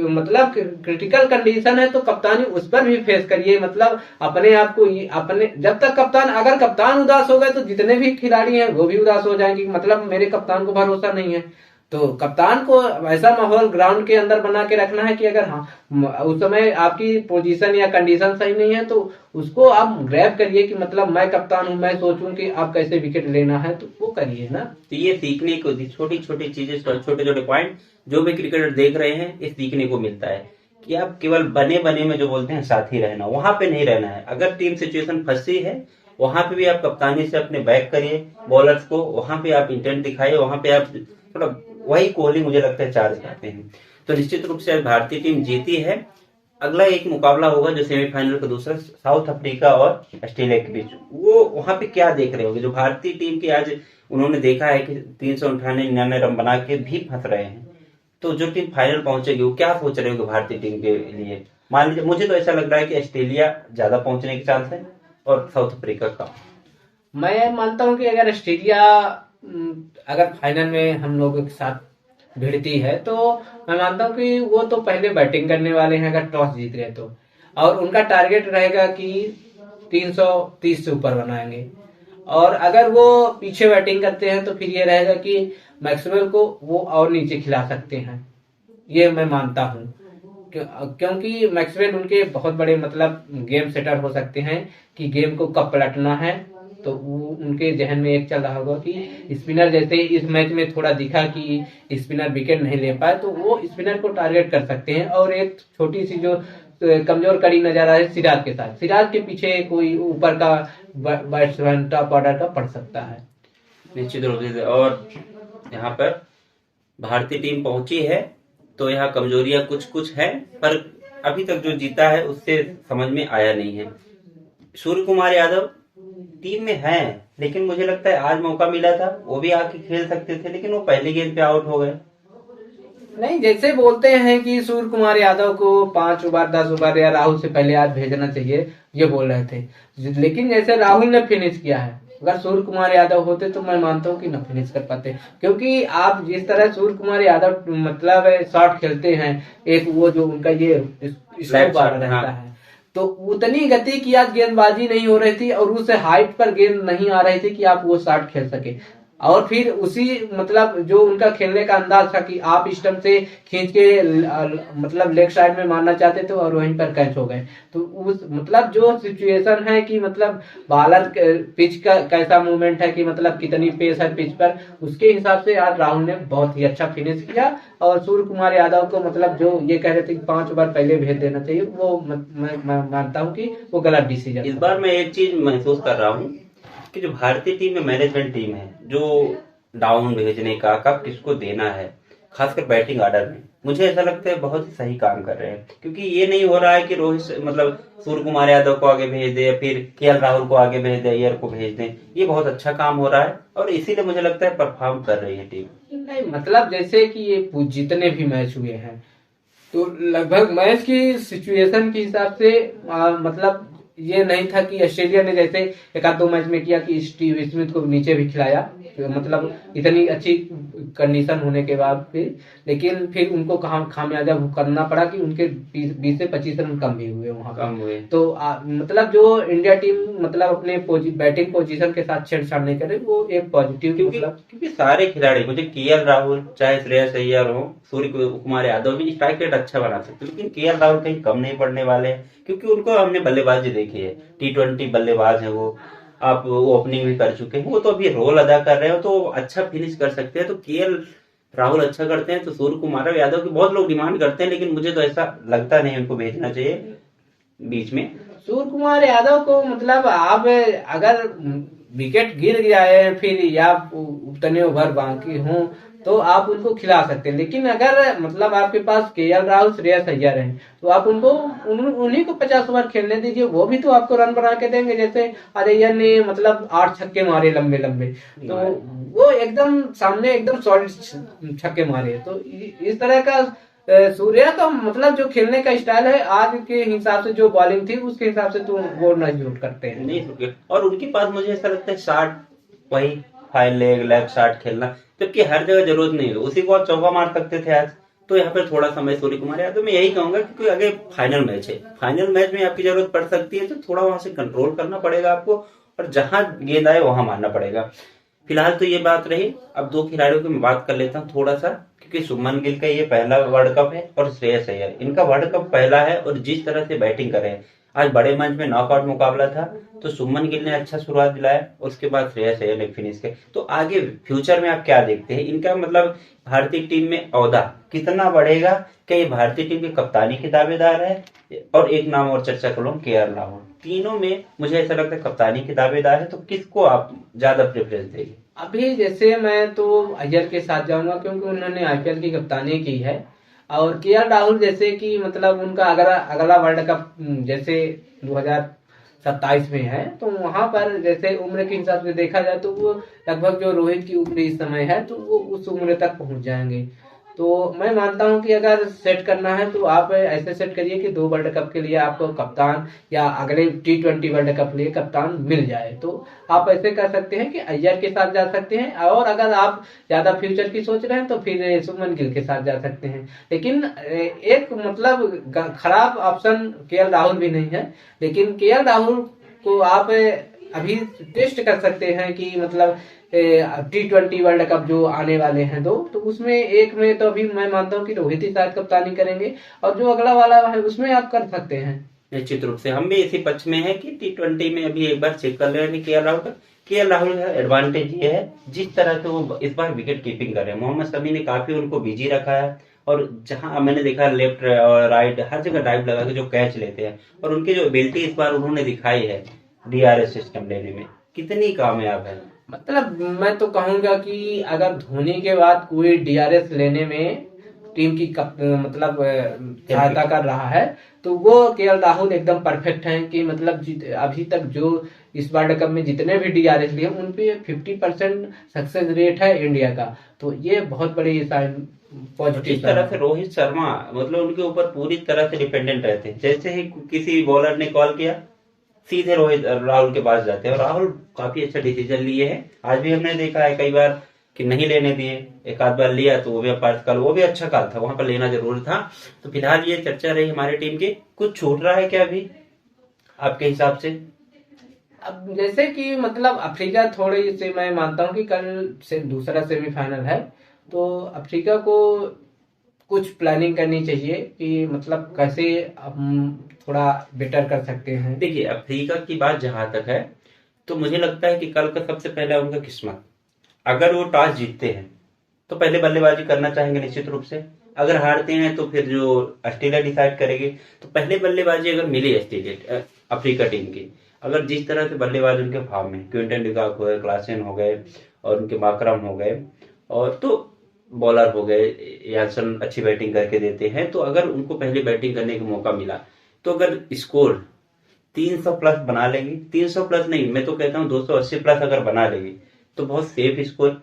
मतलब क्रिटिकल कंडीशन है तो कप्तानी उस पर भी फेस करिए, मतलब अपने आप को अपने जब तक अगर कप्तान उदास हो गए तो जितने भी खिलाड़ी हैं वो भी उदास हो जाएंगे, मतलब मेरे कप्तान को भरोसा नहीं है। तो कप्तान को ऐसा माहौल ग्राउंड के अंदर बना के रखना है कि अगर हाँ उस समय आपकी पोजीशन या कंडीशन सही नहीं है तो उसको आप ग्रैब करिए कि मतलब मैं कप्तान हूं, मैं सोचूं कि आप कैसे विकेट लेना है तो वो करिए ना। तो ये सीखने को, छोटी छोटी चीजें, छोटे छोटे पॉइंट जो भी क्रिकेटर देख रहे हैं, ये सीखने को मिलता है कि आप केवल बने में जो बोलते हैं साथी रहना, वहां पे नहीं रहना है। अगर टीम सिचुएशन फंसी है वहां पे भी आप कप्तानी से अपने बैक करिए बॉलर्स को, वहां पे आप इंटेंट दिखाइए, वहां पे आप थोड़ा वही कोहली मुझे लगता है चार्ज करते हैं। तो निश्चित रूप से भारतीय टीम जीती है। अगला एक मुकाबला होगा जो सेमीफाइनल का दूसरा, साउथ अफ्रीका और ऑस्ट्रेलिया के बीच। वो वहां पे क्या देख रहे होंगे जो भारतीय टीम की आज उन्होंने देखा है कि 398 रन बना के भी फंस रहे हैं, तो जो टीम फाइनल पहुंचेगी वो क्या सोच रहे होंगे भारतीय टीम के लिए? मान लीजिए, मुझे तो ऐसा लग रहा है कि ऑस्ट्रेलिया ज्यादा पहुंचने के चांस है और साउथ अफ्रीका का। मैं मानता हूँ कि अगर ऑस्ट्रेलिया अगर फाइनल में हम लोगों के साथ भिड़ती है तो मैं मानता हूँ कि वो तो पहले बैटिंग करने वाले हैं अगर टॉस जीत गए तो, और उनका टारगेट रहेगा कि 330 से ऊपर बनाएंगे। और अगर वो पीछे बैटिंग करते हैं तो फिर ये रहेगा कि मैक्सवेल को वो और नीचे खिला सकते हैं, ये मैं मानता हूँ। क्योंकि मैक्सवेल उनके बहुत बड़े मतलब गेम सेटर हो सकते हैं कि गेम को कब पलटना है। तो वो उनके जहन में एक चल रहा होगा कि स्पिनर, जैसे इस मैच में थोड़ा दिखा कि स्पिनर विकेट नहीं ले पाए, तो वो स्पिनर को टारगेट कर सकते हैं। और एक छोटी सी जो कमजोर कड़ी नजर आ रही है सिराज के साथ, सिराज के पीछे कोई ऊपर का बैट्समैन टॉप ऑर्डर का पड़ सकता है। निश्चित रूप से। और यहाँ पर भारतीय टीम पहुंची है तो यहाँ कमजोरियां कुछ कुछ है, पर अभी तक जो जीता है उससे समझ में आया नहीं है। सूर्य कुमार यादव टीम में है, लेकिन मुझे लगता है आज मौका मिला था, वो भी आके खेल सकते थे, लेकिन वो पहले गेंद पे आउट हो गए। नहीं, जैसे बोलते हैं कि सूर्य कुमार यादव को 5 ओवर 10 ओवर या राहुल से पहले आज भेजना चाहिए, ये बोल रहे थे। लेकिन जैसे राहुल ने फिनिश किया है, अगर सूर्य कुमार यादव होते तो मैं मानता हूँ कि न फिनिश कर पाते। क्योंकि आप जिस तरह सूर्य कुमार यादव मतलब शॉट खेलते हैं, एक वो जो उनका ये स्लोप वाला रहता है, तो उतनी गति की आज गेंदबाजी नहीं हो रही थी और उस हाइट पर गेंद नहीं आ रही थी कि आप वो शॉट खेल सके। और फिर उसी मतलब जो उनका खेलने का अंदाज था कि आप स्टंप से खींच के मतलब लेग साइड में मारना चाहते थे और वहीं पर कैच हो गए। तो उस मतलब जो सिचुएशन है कि मतलब बॉलर पिच का कैसा मूवमेंट है कि मतलब कितनी पेस है पिच पर, उसके हिसाब से आज राहुल ने बहुत ही अच्छा फिनिश किया। और सूर्य कुमार यादव को मतलब जो ये कह रहे थे कि 5 ओवर पहले भेज देना चाहिए, वो मैं मानता हूँ कि वो गलत डिसीजन। इस बार मैं एक चीज महसूस कर रहा हूँ कि जो भारतीय टीम में मैनेजमेंट टीम है, जो डाउन भेजने का कब किसको देना है, खासकर बैटिंग ऑर्डर में, मुझे ऐसा लगता है बहुत ही सही काम कर रहे हैं। क्योंकि ये नहीं हो रहा है कि रोहित मतलब सूर्य कुमार यादव को आगे भेज दे या फिर केएल राहुल को आगे भेज दे, अय्यर को भेज दे। ये बहुत अच्छा काम हो रहा है और इसीलिए मुझे लगता है परफॉर्म कर रही है टीम। नहीं मतलब जैसे कि ये जितने भी मैच हुए हैं तो लगभग मैच की सिचुएशन के हिसाब से मतलब ये नहीं था कि ऑस्ट्रेलिया ने जैसे एक आध दो मैच में किया कि स्टीव स्मिथ को नीचे भी खिलाया, तो मतलब इतनी अच्छी कंडीशन होने के बाद भी, लेकिन फिर उनको खामियाजा करना पड़ा कि उनके 20 से 25 रन कम भी हुए वहां कम हुए। तो मतलब जो इंडिया टीम मतलब अपने बैटिंग पोजीशन के साथ छेड़छाड़ नहीं करे, वो एक पॉजिटिव क्योंकि सारे खिलाड़ी, मुझे केएल राहुल चाहे श्रेयस अय्यर हो, सूर्य कुमार यादव भी स्ट्राइक रेट अच्छा बना सकते, लेकिन केएल राहुल कहीं कम नहीं पड़ने वाले हैं। क्योंकि उनको हमने बल्लेबाजी देखी है, T20 बल्लेबाज है वो, आप ओपनिंग भी कर चुके हैं, वो तो अभी रोल अदा कर रहे हो तो अच्छा फिनिश कर सकते हैं। तो केएल राहुल अच्छा करते हैं तो सूर्य कुमार यादव की बहुत लोग डिमांड करते हैं, लेकिन मुझे तो ऐसा लगता नहीं उनको भेजना चाहिए बीच में। सूर्य कुमार यादव को मतलब आप अगर विकेट गिर गया है फिर या उतने ओवर बाकी हों तो आप उनको खिला सकते हैं। लेकिन अगर मतलब आपके पास केएल राहुल श्रेयस अय्यर हैं तो आप उनको उन्हीं को 50 ओवर खेलने दीजिए, वो भी तो आपको रन बना के देंगे। जैसे अय्यर ने मतलब 8 छक्के मारे लंबे लंबे, तो वो एकदम सामने एकदम सॉलिड छक्के मारे। तो इस तरह का सूर्या का मतलब जो खेलने का स्टाइल है आज के हिसाब से जो बॉलिंग थी उसके हिसाब से तो वो नहीं शूट करते हैं। नहीं, और उनके पास मुझे ऐसा लगता है शॉट वही फाइन लेग लेग शॉट खेलना, जबकि हर जगह जरूरत नहीं है, उसी को आप चौका मार सकते थे आज। तो यहाँ पर थोड़ा समय सूर्य कुमार यादव मैं यही कहूंगा, क्योंकि अगर फाइनल मैच है, फाइनल मैच में आपकी जरूरत पड़ सकती है, तो थोड़ा वहां से कंट्रोल करना पड़ेगा आपको और जहां गेंद आए वहां मारना पड़ेगा। फिलहाल तो ये बात रही। अब दो खिलाड़ियों की मैं बात कर लेता हूँ थोड़ा सा, क्योंकि शुभमन गिल का ये पहला वर्ल्ड कप है और श्रेयस अय्यर इनका वर्ल्ड कप पहला है, और जिस तरह से बैटिंग कर रहे हैं, आज बड़े मंच में नॉकआउट मुकाबला था तो शुभमन गिल ने अच्छा शुरुआत दिलाया, उसके बाद श्रेयस अय्यर ने फिनिश किया। तो आगे फ्यूचर में आप क्या देखते हैं इनका, मतलब भारतीय टीम में ओहदा कितना बढ़ेगा? क्या ये भारतीय टीम की कप्तानी के दावेदार है? और एक नाम और चर्चा करूँ, केएल राहुल, तीनों में मुझे ऐसा लगता है कप्तानी के दावेदार है, तो किसको आप ज्यादा प्रेफरेंस देंगे? अभी जैसे मैं तो अय्यर के साथ जाऊंगा क्योंकि उन्होंने आईपीएल की कप्तानी की है। और केएल राहुल जैसे कि मतलब उनका अगला अगला वर्ल्ड कप जैसे 2027 में है, तो वहां पर जैसे उम्र के हिसाब से देखा जाए तो वो लगभग जो रोहित की उम्र इस समय है तो वो उस उम्र तक पहुंच जाएंगे। तो मैं मानता हूं कि अगर सेट करना है तो आप ऐसे सेट करिए कि 2 वर्ल्ड कप के लिए आपको कप्तान या अगले T20 वर्ल्ड कप के लिए कप्तान मिल जाए। तो आप ऐसे कर सकते हैं कि अय्यर के साथ जा सकते हैं, और अगर आप ज्यादा फ्यूचर की सोच रहे हैं तो फिर शुभमन गिल के साथ जा सकते हैं। लेकिन एक मतलब खराब ऑप्शन KL राहुल भी नहीं है, लेकिन KL राहुल को आप अभी टेस्ट कर सकते हैं कि मतलब T20 वर्ल्ड कप जो आने वाले हैं दो, तो उसमें एक में तो अभी मैं मानता हूँ कि रोहित ही शायद कप्तानी करेंगे, और जो अगला वाला है उसमें आप कर सकते हैं। निश्चित रूप से हम भी इसी पक्ष में है कि T20 में अभी एक बार चेक कर ले रहे हैं KL राहुल का एडवांटेज ये है जिस तरह से वो इस बार विकेट कीपिंग कर रहे हैं। मोहम्मद शमी ने काफी उनको बिजी रखा है, और जहां मैंने देखा लेफ्ट और राइट हर जगह डाइव लगा के जो कैच लेते हैं, और उनकी जो एबिलिटी इस बार उन्होंने दिखाई है DRS सिस्टम लेने में कितनी कामयाब है। मतलब मैं तो कहूंगा कि अगर धोनी के बाद कोई DRS लेने में टीम की मतलब सहायता कर रहा है तो वो KL राहुल एकदम परफेक्ट हैं। कि मतलब अभी तक जो इस वर्ल्ड कप में जितने भी DRS लिए उन पे 50% सक्सेस रेट है इंडिया का, तो ये बहुत बड़ी साइन पॉजिटिव। इस तरह से रोहित शर्मा मतलब उनके ऊपर पूरी तरह से डिपेंडेंट रहते हैं। जैसे ही किसी बॉलर ने कॉल किया सीधे रोहित राहुल के पास जाते हैं, और राहुल काफी अच्छा डिसीजन लिए हैं। आज भी हमने देखा है कई बार कि नहीं लेने दिए, एक आध बार लिया तो वो भी अपार्ट कल वो भी अच्छा कॉल था, वहां पर लेना जरूरी था। तो फिलहाल ये चर्चा रही हमारी टीम की। कुछ छूट रहा है क्या अभी आपके हिसाब से? अब जैसे कि मतलब अफ्रीका थोड़ी सी मैं मानता हूँ कि कल से दूसरा सेमीफाइनल है, तो अफ्रीका को कुछ प्लानिंग करनी चाहिए कि मतलब कैसे हम थोड़ा बेटर कर सकते हैं। देखिए अफ्रीका की बात जहां तक है तो मुझे लगता है कि कल का सबसे पहला उनका किस्मत, अगर वो टॉस जीतते हैं तो पहले बल्लेबाजी करना चाहेंगे निश्चित रूप से। अगर हारते हैं तो फिर जो ऑस्ट्रेलिया डिसाइड करेगी, तो पहले बल्लेबाजी अगर मिली ऑस्ट्रेलिया अफ्रीका टीम की, अगर जिस तरह से बल्लेबाज उनके फॉर्म में क्विंटन डिकॉक हो गए, क्लासेन हो गए और उनके माकरम हो गए, और तो बॉलर हो गए यासन अच्छी बैटिंग करके देते हैं, तो अगर उनको पहले बैटिंग करने का मौका मिला तो अगर स्कोर 300 प्लस बना लेंगे, 300 प्लस नहीं मैं तो कहता हूँ 280 प्लस अगर बना लेंगे तो बहुत सेफ स्कोर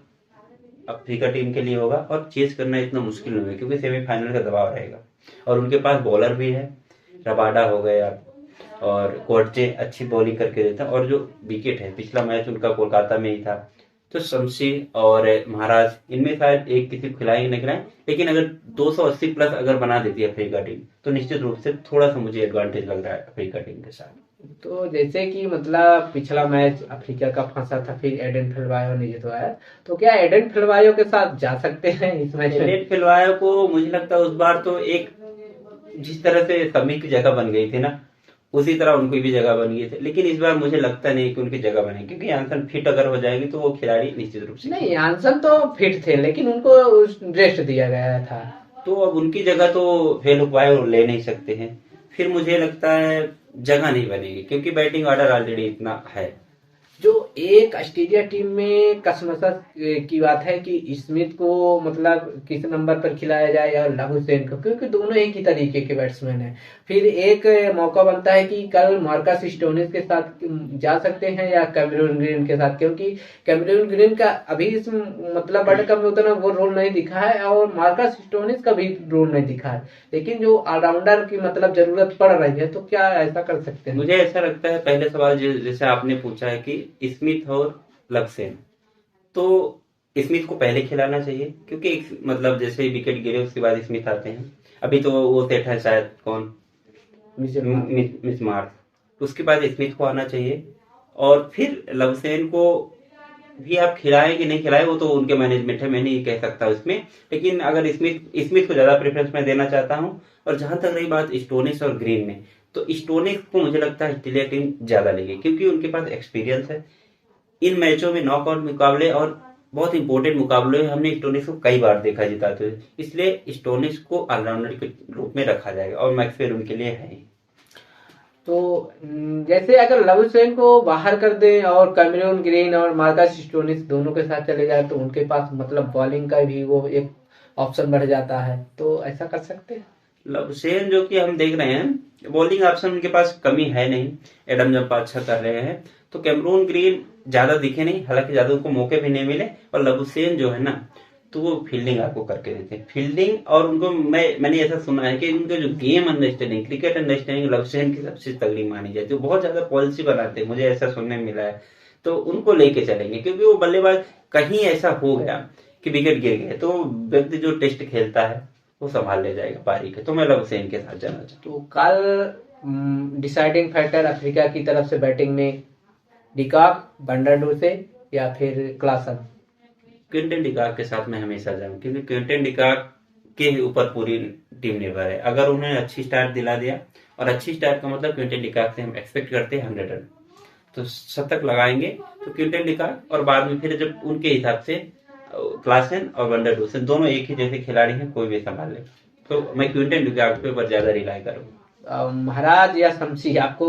अफ्रीका टीम के लिए होगा, और चेस करना इतना मुश्किल नहीं होगा क्योंकि सेमीफाइनल का दबाव रहेगा। और उनके पास बॉलर भी है, रबाडा हो गए आप, और कोर्चे अच्छी बॉलिंग करके देता है, और जो विकेट है पिछला मैच उनका कोलकाता में ही था, तो शमसी और महाराज इनमें शायद एक किसी को खिलाएंगे नहीं खिलाएं, लेकिन अगर 280 प्लस अगर बना देती है अफ्रीका टीम तो निश्चित रूप से थोड़ा सा मुझे एडवांटेज लग रहा है अफ्रीका टीम के साथ। तो जैसे कि मतलब पिछला मैच अफ्रीका का फंसा था, फिर एडन फिलवायो ने जितवाया, तो क्या एडन फिलवायो के साथ जा सकते हैं इस मैच में? एडन फिलवायो को मुझे लगता है उस बार तो एक जिस तरह से समी की जगह बन गई थी ना, उसी तरह उनको भी जगह बन गई थी, लेकिन इस बार मुझे लगता नहीं कि उनकी जगह बनेगी, क्योंकि यानसन फिट अगर हो जाएगी तो वो खिलाड़ी निश्चित रूप से नहीं, यानसन तो फिट थे लेकिन उनको रेस्ट दिया गया था। तो अब उनकी जगह तो फेल हुआ और ले नहीं सकते हैं। फिर मुझे लगता है जगह नहीं बनेगी क्योंकि बैटिंग ऑर्डर ऑलरेडी इतना है। जो एक ऑस्ट्रेलिया टीम में कसमसस की बात है कि स्मिथ को मतलब किस नंबर पर खिलाया जाए और लबुशेन को, क्योंकि दोनों एक ही तरीके के बैट्समैन हैं। फिर एक मौका बनता है कि कल मार्कस स्टोनिस के साथ जा सकते हैं या कैमरून ग्रीन के साथ, क्योंकि कैमरून ग्रीन का अभी इस मतलब वर्ल्ड कप में उतना वो रोल नहीं दिखा है और मार्कस स्टोनिस का भी रोल नहीं दिखा है, लेकिन जो ऑलराउंडर की मतलब जरूरत पड़ रही है, तो क्या ऐसा कर सकते हैं? मुझे ऐसा लगता है पहले सवाल जैसे आपने पूछा है कि स्मिथ और लक्सेन, तो स्मिथ को पहले खिलाना चाहिए क्योंकि मतलब जैसे विकेट गिरे उसके बाद स्मिथ आते हैं। अभी तो वो सेट है शायद कौन, मिस मार्क, तो उसके बाद स्मिथ को आना चाहिए, और फिर लवसेन को भी आप खिलाएं कि नहीं खिलाएं वो तो उनके मैनेजमेंट है, मैं नहीं कह सकता उसमें। लेकिन अगर स्मिथ को ज्यादा प्रेफरेंस मैं देना चाहता हूं। और जहां तक रही बात स्टोनिस और ग्रीन में, तो स्टोनिस को मुझे लगता है ऑस्ट्रेलिया टीम ज्यादा लेगी क्योंकि उनके पास एक्सपीरियंस है इन मैचों में, नॉकआउट मुकाबले और बहुत इंपॉर्टेंट मुकाबले में हमने स्टोनिस को कई बार देखा जिताते हुए, इसलिए स्टोनिस को ऑलराउंडर के रूप में रखा जाएगा और मैक्सवेल उनके लिए है ही। तो जैसे अगर लबुशेन को बाहर कर दें और कैमरून ग्रीन और मार्कस स्टोनिस दोनों के साथ चले जाए तो उनके पास मतलब बॉलिंग का भी वो एक ऑप्शन बढ़ जाता है, तो ऐसा कर सकते हैं। लबुशेन जो कि हम देख रहे हैं बॉलिंग ऑप्शन उनके पास कमी है नहीं, एडम जंपा अच्छा कर रहे हैं, तो कैमरून ग्रीन ज्यादा दिखे नहीं, हालांकि ज्यादा उनको मौके भी नहीं मिले। और लबुशेन जो है ना तो वो फील्डिंग आपको करके देते हैं। फील्डिंग और उनको मैंने ऐसा सुना है कि उनका जो गेम अंडरस्टैंडिंग, क्रिकेट अंडरस्टैंडिंग लवसेन की सबसे तगड़ी मानी जाती है। बहुत ज्यादा पॉलिसी बनाते हैं, मुझे ऐसा सुनने में मिला है। तो उनको लेके चलेंगे, क्योंकि वो बल्लेबाज कहीं ऐसा हो गया कि विकेट गिर गए तो व्यक्ति जो टेस्ट खेलता है वो संभाल ले जाएगा पारी के। तो मैं लवसेन के साथ जाना चाहता तो कल डिसाइडिंग फैक्टर अफ्रीका की तरफ से बैटिंग में डिकॉक, बंडरडोसे या फिर क्लासन? क्विंटन डिकॉक के साथ मैं हमेशा जाऊं, क्योंकि क्विंटन डिकॉक के ऊपर पूरी टीम निर्भर है। अगर उन्हें अच्छी स्टार्ट दिला दिया, और अच्छी स्टार्ट का मतलब क्विंटन डिकॉक से हम एक्सपेक्ट करते हैं 100 रन, तो शतक लगाएंगे तो क्विंटन डिकॉक, और बाद में फिर जब उनके हिसाब से क्लासन और वंडरडोसन दोनों एक ही जैसे खिलाड़ी हैं, कोई भी संभाल ले। तो मैं क्विंटन डिकॉक पे पर ज्यादा रिलाई करूंगा। महाराज या शमसी आपको?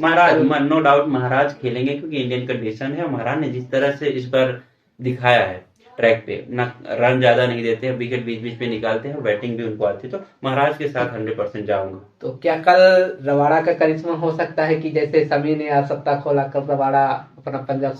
महाराज, नो डाउट महाराज खेलेंगे, क्योंकि इंडियन कंडीशन है। महाराज ने जिस तरह से इस बार दिखाया है ट्रैक पे, ना रन ज्यादा नहीं देते हैं, विकेट बीच बीच पे निकालते हैं, बैटिंग भी उनको आती है, तो महाराज के साथ 100% जाऊंगा। तो क्या कल रबाड़ा का करिश्मा हो सकता है कि जैसे समी ने आज सत्ता खोला, कल रबाड़ा अपना पंजाब?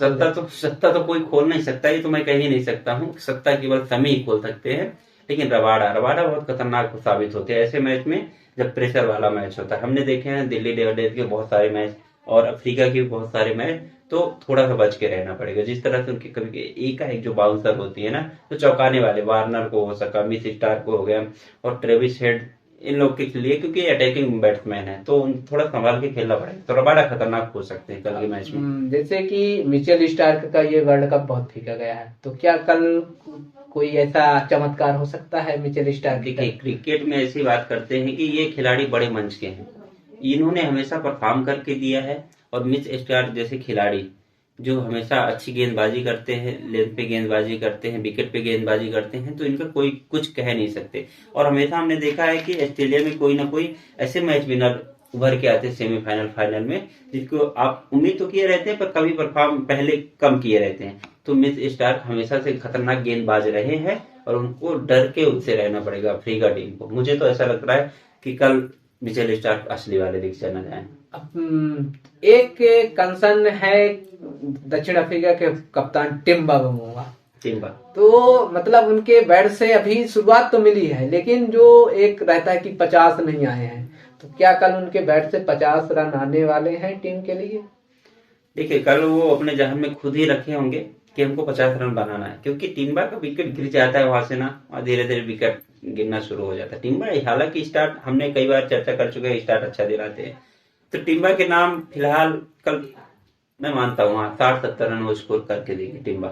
सत्ता तो कोई खोल नहीं सकता, ये तो मैं कह ही नहीं सकता हूँ। सत्ता केवल समी ही खोल सकते हैं, लेकिन रबाड़ा बहुत खतरनाक साबित होते हैं ऐसे मैच में, जब प्रेशर वाला मैच होता है। हमने देखे हैं दिल्ली डेविलियर्स के बहुत सारे मैच और अफ्रीका के बहुत सारे मैच, तो थोड़ा सा बच के रहना पड़ेगा। जिस तरह से उनकी कभी एक जो बाउंसर होती है ना, तो चौंकाने वाले, वार्नर को हो सका, मिस स्टार को हो गया, और ट्रेविस हेड, इन लोग के लिए, क्योंकि अटैकिंग बैट्समैन है, तो थोड़ा संभाल के खेलना पड़ेगा। तो रबाड़ा खतरनाक हो सकते हैं कल के मैच में। जैसे कि मिचेल स्टार्क का ये वर्ल्ड कप बहुत फीका गया है, तो क्या कल कोई ऐसा चमत्कार हो सकता है मिचेल स्टार्क? देखिए, क्रिकेट में ऐसी बात करते हैं कि ये खिलाड़ी बड़े मंच के हैं, इन्होंने हमेशा परफॉर्म करके दिया है। और मिच स्टार्क जैसे खिलाड़ी जो हमेशा अच्छी गेंदबाजी करते हैं, लेंथ पे गेंदबाजी करते हैं, विकेट पे गेंदबाजी करते हैं, तो इनका कोई कुछ कह नहीं सकते। और हमेशा हमने देखा है कि ऑस्ट्रेलिया में कोई ना कोई ऐसे मैच विनर उभर के आते हैं सेमीफाइनल, फाइनल में, जिसको आप उम्मीद तो किए रहते हैं पर कभी परफॉर्म पहले कम किए रहते हैं। तो मिच स्टार्क हमेशा से खतरनाक गेंदबाज रहे हैं, और उनको डर के उनसे रहना पड़ेगा अफ्रीका टीम को। मुझे तो ऐसा लग रहा है कि कल मिचेल स्टार्क असली वाले दिख जाना जाए। एक कंसर्न है दक्षिण अफ्रीका के कप्तान टिम्बा बमुंगा। तो मतलब उनके बैट से अभी शुरुआत तो मिली है, लेकिन जो एक रहता है कि 50 नहीं आए हैं, तो क्या कल उनके बैट से 50 रन आने वाले हैं टीम के लिए? देखिए, कल वो अपने जहन में खुद ही रखे होंगे कि हमको 50 रन बनाना है, क्योंकि टिम्बा का विकेट गिर जाता है वहां से ना, और धीरे धीरे विकेट गिरना शुरू हो जाता है। टिम्बा हालांकि स्टार्ट हमने कई बार चर्चा कर चुके हैं, स्टार्ट अच्छा दिलाते हैं, तो टिम्बा के नाम फिलहाल कल मैं मानता हूँ 60-70 रन वो स्कोर करके देंगे टिम्बा।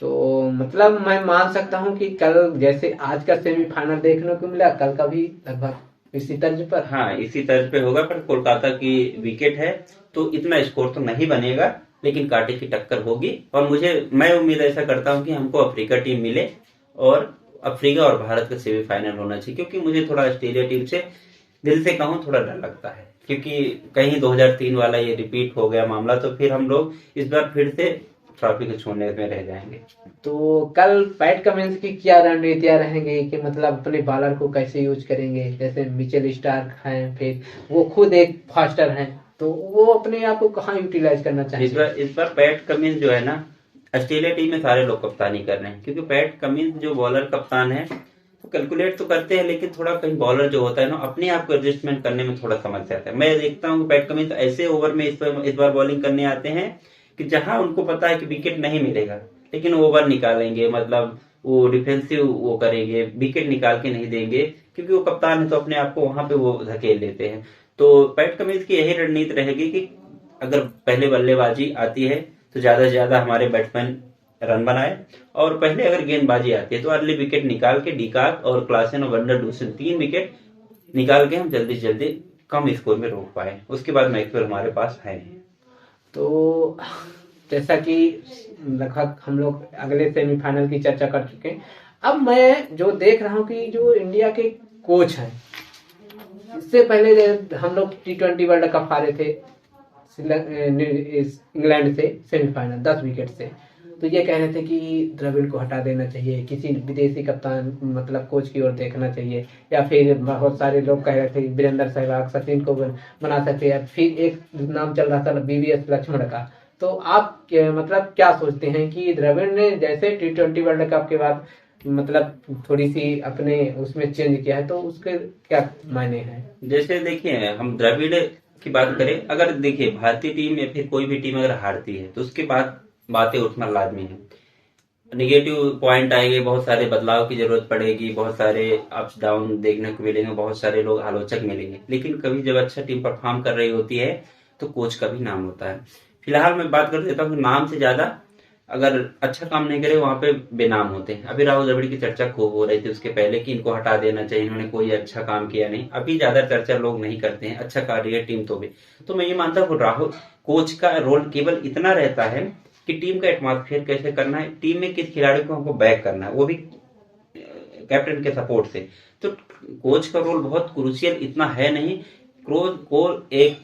तो मतलब मैं मान सकता हूँ कि कल जैसे आज का सेमीफाइनल देखने को मिला, कल का भी लगभग इसी तर्ज पर? हाँ, इसी तर्ज पे होगा, पर कोलकाता की विकेट है तो इतना स्कोर तो नहीं बनेगा, लेकिन कांटे की टक्कर होगी। और मैं उम्मीद ऐसा करता हूँ कि हमको अफ्रीका टीम मिले, और अफ्रीका और भारत का सेमीफाइनल होना चाहिए, क्योंकि मुझे थोड़ा ऑस्ट्रेलिया टीम से दिल से कहूँ थोड़ा डर लगता है, क्योंकि कहीं 2003 वाला ये रिपीट हो गया मामला, तो फिर हम लोग इस बार फिर से ट्रॉफी को छोड़ने में रह जाएंगे। तो कल पैट कमिंस की क्या रणनीतियां रहेंगी कि मतलब अपने बॉलर को कैसे यूज करेंगे? जैसे मिचेल स्टार्क हैं, फिर वो खुद एक फास्टर हैं, तो वो अपने आप को कहाँ यूटिलाइज करना चाहिए? इस बार पैट कमिंस जो है ना, ऑस्ट्रेलिया टीम में सारे लोग कप्तानी कर रहे हैं, क्योंकि पैट कमिंस जो बॉलर कप्तान है, तो कैलकुलेट तो करते हैं, लेकिन थोड़ा कहीं बॉलर जो होता है ना, अपने आप को एडजस्टमेंट करने में थोड़ा समस्या आता है। मैं देखता हूँ पैट कमिंस ऐसे ओवर में इस बार बॉलिंग करने आते हैं कि जहां उनको पता है कि विकेट नहीं मिलेगा, लेकिन ओवर निकालेंगे, मतलब वो डिफेंसिव वो करेंगे, विकेट निकाल के नहीं देंगे, क्योंकि वो कप्तान है, तो अपने आप को वहां पे वो धकेल देते हैं। तो पैट कमिंस की यही रणनीति रहेगी कि अगर पहले बल्लेबाजी आती है तो ज्यादा से ज्यादा हमारे बैट्समैन रन बनाए, और पहले अगर गेंदबाजी आती है तो अर्ली विकेट निकाल के डिकॉक और क्लासन और वंडरडोसन 3 विकेट निकाल के हम जल्दी से जल्दी कम स्कोर में रोक पाए। उसके बाद मैक्सवेल हमारे पास है। तो जैसा कि लगभग हम लोग अगले सेमीफाइनल की चर्चा कर चुके हैं, अब मैं जो देख रहा हूँ कि जो इंडिया के कोच हैं, इससे पहले हम लोग T20 वर्ल्ड कप हारे थे इंग्लैंड से सेमीफाइनल 10 विकेट से, तो ये कह रहे थे कि द्रविड़ को हटा देना चाहिए, किसी विदेशी कप्तान मतलब कोच की ओर देखना चाहिए, या फिर बहुत सारे लोग कह रहे थे वीरेंद्र सहवाग, सचिन को बना सकते हैं। फिर एक नाम चल रहा था BVS लक्ष्मण का, तो आप मतलब क्या सोचते हैं कि द्रविड़ ने जैसे T20 वर्ल्ड कप के बाद मतलब थोड़ी सी अपने उसमें चेंज किया है, तो उसके क्या मायने हैं? जैसे देखिए, हम द्रविड़ की बात करें, अगर देखिए भारतीय टीम या फिर कोई भी टीम अगर हारती है तो उसके बाद बातें उठना लाजमी है। निगेटिव पॉइंट आएंगे, बहुत सारे बदलाव की जरूरत पड़ेगी, बहुत सारे अप्स डाउन देखने को मिलेंगे, बहुत सारे लोग आलोचक मिलेंगे। लेकिन कभी जब अच्छा टीम परफॉर्म कर रही होती है तो कोच का भी नाम होता है। फिलहाल मैं बात कर देता हूँ कि नाम से ज्यादा अगर अच्छा काम नहीं करे वहां पे बेनाम होते हैं। अभी राहुल द्रविड़ की चर्चा खूब हो रही थी उसके पहले कि इनको हटा देना चाहिए, इन्होंने कोई अच्छा काम किया नहीं। अभी ज्यादा चर्चा लोग नहीं करते हैं, अच्छा कर रही है टीम तो भी। तो मैं ये मानता हूँ राहुल कोच का रोल केवल इतना रहता है कि टीम का एटमॉस्फेयर कैसे करना है, टीम में किस खिलाड़ी को हमको बैक करना है, वो भी कैप्टन के सपोर्ट से। तो कोच का रोल बहुत क्रूशियल इतना है नहीं। कोच को एक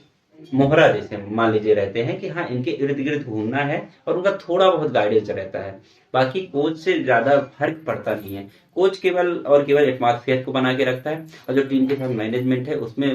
मोहरा जैसे मान लीजिए रहते हैं कि हाँ इनके इर्द गिर्द घूमना है और उनका थोड़ा बहुत गाइडेंस रहता है। बाकी कोच से ज्यादा फर्क पड़ता नहीं है। कोच केवल और केवल एटमॉस्फेयर को बना के रखता है और जो टीम के साथ मैनेजमेंट है उसमें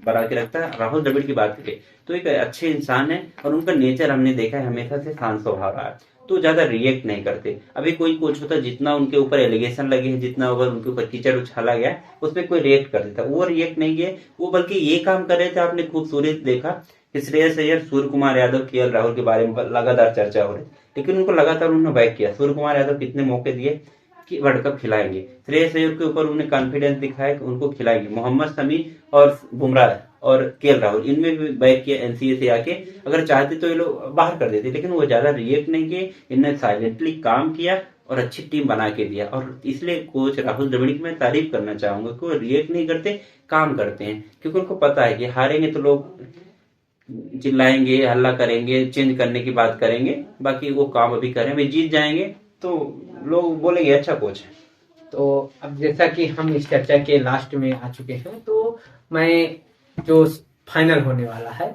बना के रखता है। राहुल द्रविड़ की बात करें तो एक अच्छे इंसान है और उनका नेचर हमने देखा है हमेशा से शांत स्वभाव रहा है, तो ज्यादा रिएक्ट नहीं करते। अभी कोई कोच होता जितना उनके ऊपर एलिगेशन लगे हैं, जितना ओवर उनके ऊपर कीचड़ उछाला गया उसमें कोई रिएक्ट कर देता, वो रिएक्ट नहीं किए। वो बल्कि ये काम कर रहे थे, आपने खूबसूरत देखा कि श्रेयस अय्यर, सूर्य कुमार यादव, केएल राहुल के बारे में लगातार चर्चा हो रही, लेकिन उनको लगातार उन्होंने बैक किया। सूर्य कुमार यादव कितने मौके दिए कि वर्ल्ड कप खिलाएंगे, श्रेयस अय्यर के ऊपर उन्होंने कॉन्फिडेंस दिखाया कि उनको खिलाएंगे। मोहम्मद शमी और बुमराह और केएल राहुल इनमें भी बैक किया एनसीए से आके। अगर चाहते तो ये लोग बाहर कर देते, लेकिन वो ज्यादा रिएक्ट नहीं किए, इन्होंने साइलेंटली काम किया और अच्छी टीम बना के दिया। और इसलिए कोच राहुल द्रविड़ की मैं तारीफ करना चाहूंगा कि वो रिएक्ट नहीं करते, काम करते हैं, क्योंकि उनको पता है कि हारेंगे तो लोग चिल्लाएंगे, हल्ला करेंगे, चेंज करने की बात करेंगे, बाकी वो काम अभी करें, अभी जीत जाएंगे तो लोग बोलेंगे अच्छा कोच है। तो अब जैसा कि हम इस चर्चा के लास्ट में आ चुके हैं, तो मैं जो फाइनल होने वाला है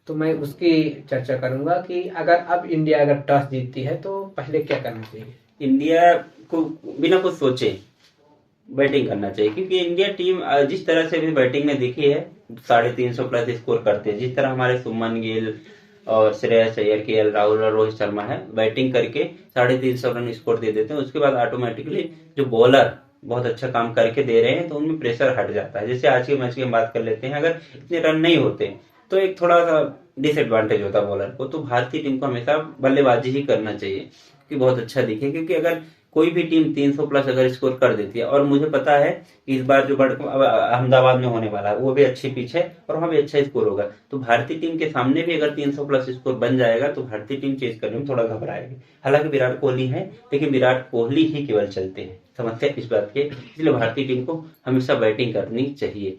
तो मैं उसकी चर्चा करूंगा कि अगर अब इंडिया अगर टॉस जीतती है तो पहले क्या करना चाहिए? इंडिया को बिना कुछ सोचे बैटिंग करना चाहिए, क्योंकि इंडिया टीम जिस तरह से भी बैटिंग में दिखी है 350 प्लस स्कोर करते हैं। जिस तरह हमारे सुमन गिल और श्रेयस अय्यर, केएल राहुल और रोहित शर्मा है, बैटिंग करके 350 रन स्कोर दे देते हैं, उसके बाद ऑटोमेटिकली जो बॉलर बहुत अच्छा काम करके दे रहे हैं तो उनमें प्रेशर हट जाता है। जैसे आज के मैच की हम बात कर लेते हैं, अगर इतने रन नहीं होते तो एक थोड़ा सा डिसएडवांटेज होता बॉलर को। तो भारतीय टीम को हमेशा बल्लेबाजी ही करना चाहिए कि बहुत अच्छा दिखे, क्योंकि अगर कोई भी टीम 300 प्लस अगर स्कोर कर देती है, और मुझे पता है कि इस बार जो वर्ल्ड कप अहमदाबाद में होने वाला है वो भी अच्छी पिच है और वहां भी अच्छा स्कोर होगा, तो भारतीय टीम के सामने भी अगर 300 प्लस स्कोर बन जाएगा तो भारतीय टीम चेज करने में थोड़ा घबराएगी। हालांकि विराट कोहली है, लेकिन विराट कोहली ही केवल चलते हैं, समस्या इस बात की, इसलिए भारतीय टीम को हमेशा बैटिंग करनी चाहिए।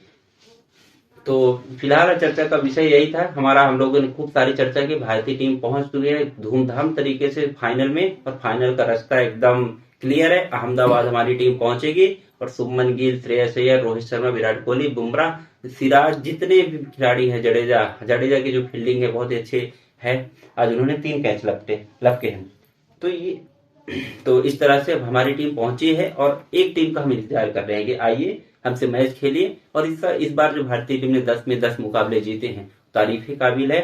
तो फिलहाल चर्चा का विषय यही था हमारा। हम लोगों ने खूब सारी चर्चा की, भारतीय टीम पहुंच चुकी है धूमधाम तरीके से फाइनल में, और फाइनल का रास्ता एकदम क्लियर है। अहमदाबाद हमारी टीम पहुंचेगी और शुभमन गिल, श्रेयस अय्यर, रोहित शर्मा, विराट कोहली, बुमराह, सिराज, जितने भी खिलाड़ी हैं, जडेजा की जो फील्डिंग है बहुत ही अच्छी है। आज उन्होंने 3 कैच लपके हैं। तो इस तरह से अब हमारी टीम पहुंची है और एक टीम का हम इंतजार कर रहे हैं कि आइए हमसे मैच खेलिए। और इस बार जो भारतीय टीम ने 10 में 10 मुकाबले जीते हैं, तारीफ के काबिल है।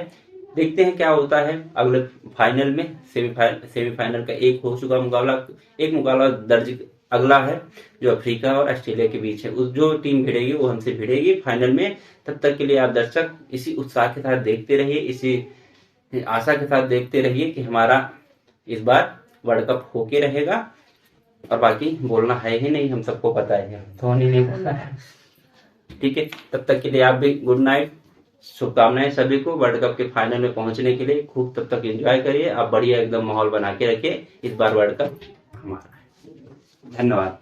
देखते हैं क्या होता है अगले फाइनल में। सेमीफाइनल का एक हो चुका मुकाबला, एक मुकाबला दर्ज अगला है जो अफ्रीका और ऑस्ट्रेलिया के बीच है। उस जो टीम भिड़ेगी वो हमसे भिड़ेगी फाइनल में। तब तक के लिए आप दर्शक इसी उत्साह के साथ देखते रहिए, इसी आशा के साथ देखते रहिए कि हमारा इस बार वर्ल्ड कप होके रहेगा। और बाकी बोलना है ही नहीं, हम सबको पता है, धोनी नहीं बोलना है। ठीक है, तब तक के लिए आप भी गुड नाइट, शुभकामनाएं सभी को वर्ल्ड कप के फाइनल में पहुंचने के लिए। खूब तब तक एंजॉय करिए, आप बढ़िया एकदम माहौल बना के रखिए, इस बार वर्ल्ड कप हमारा है। धन्यवाद।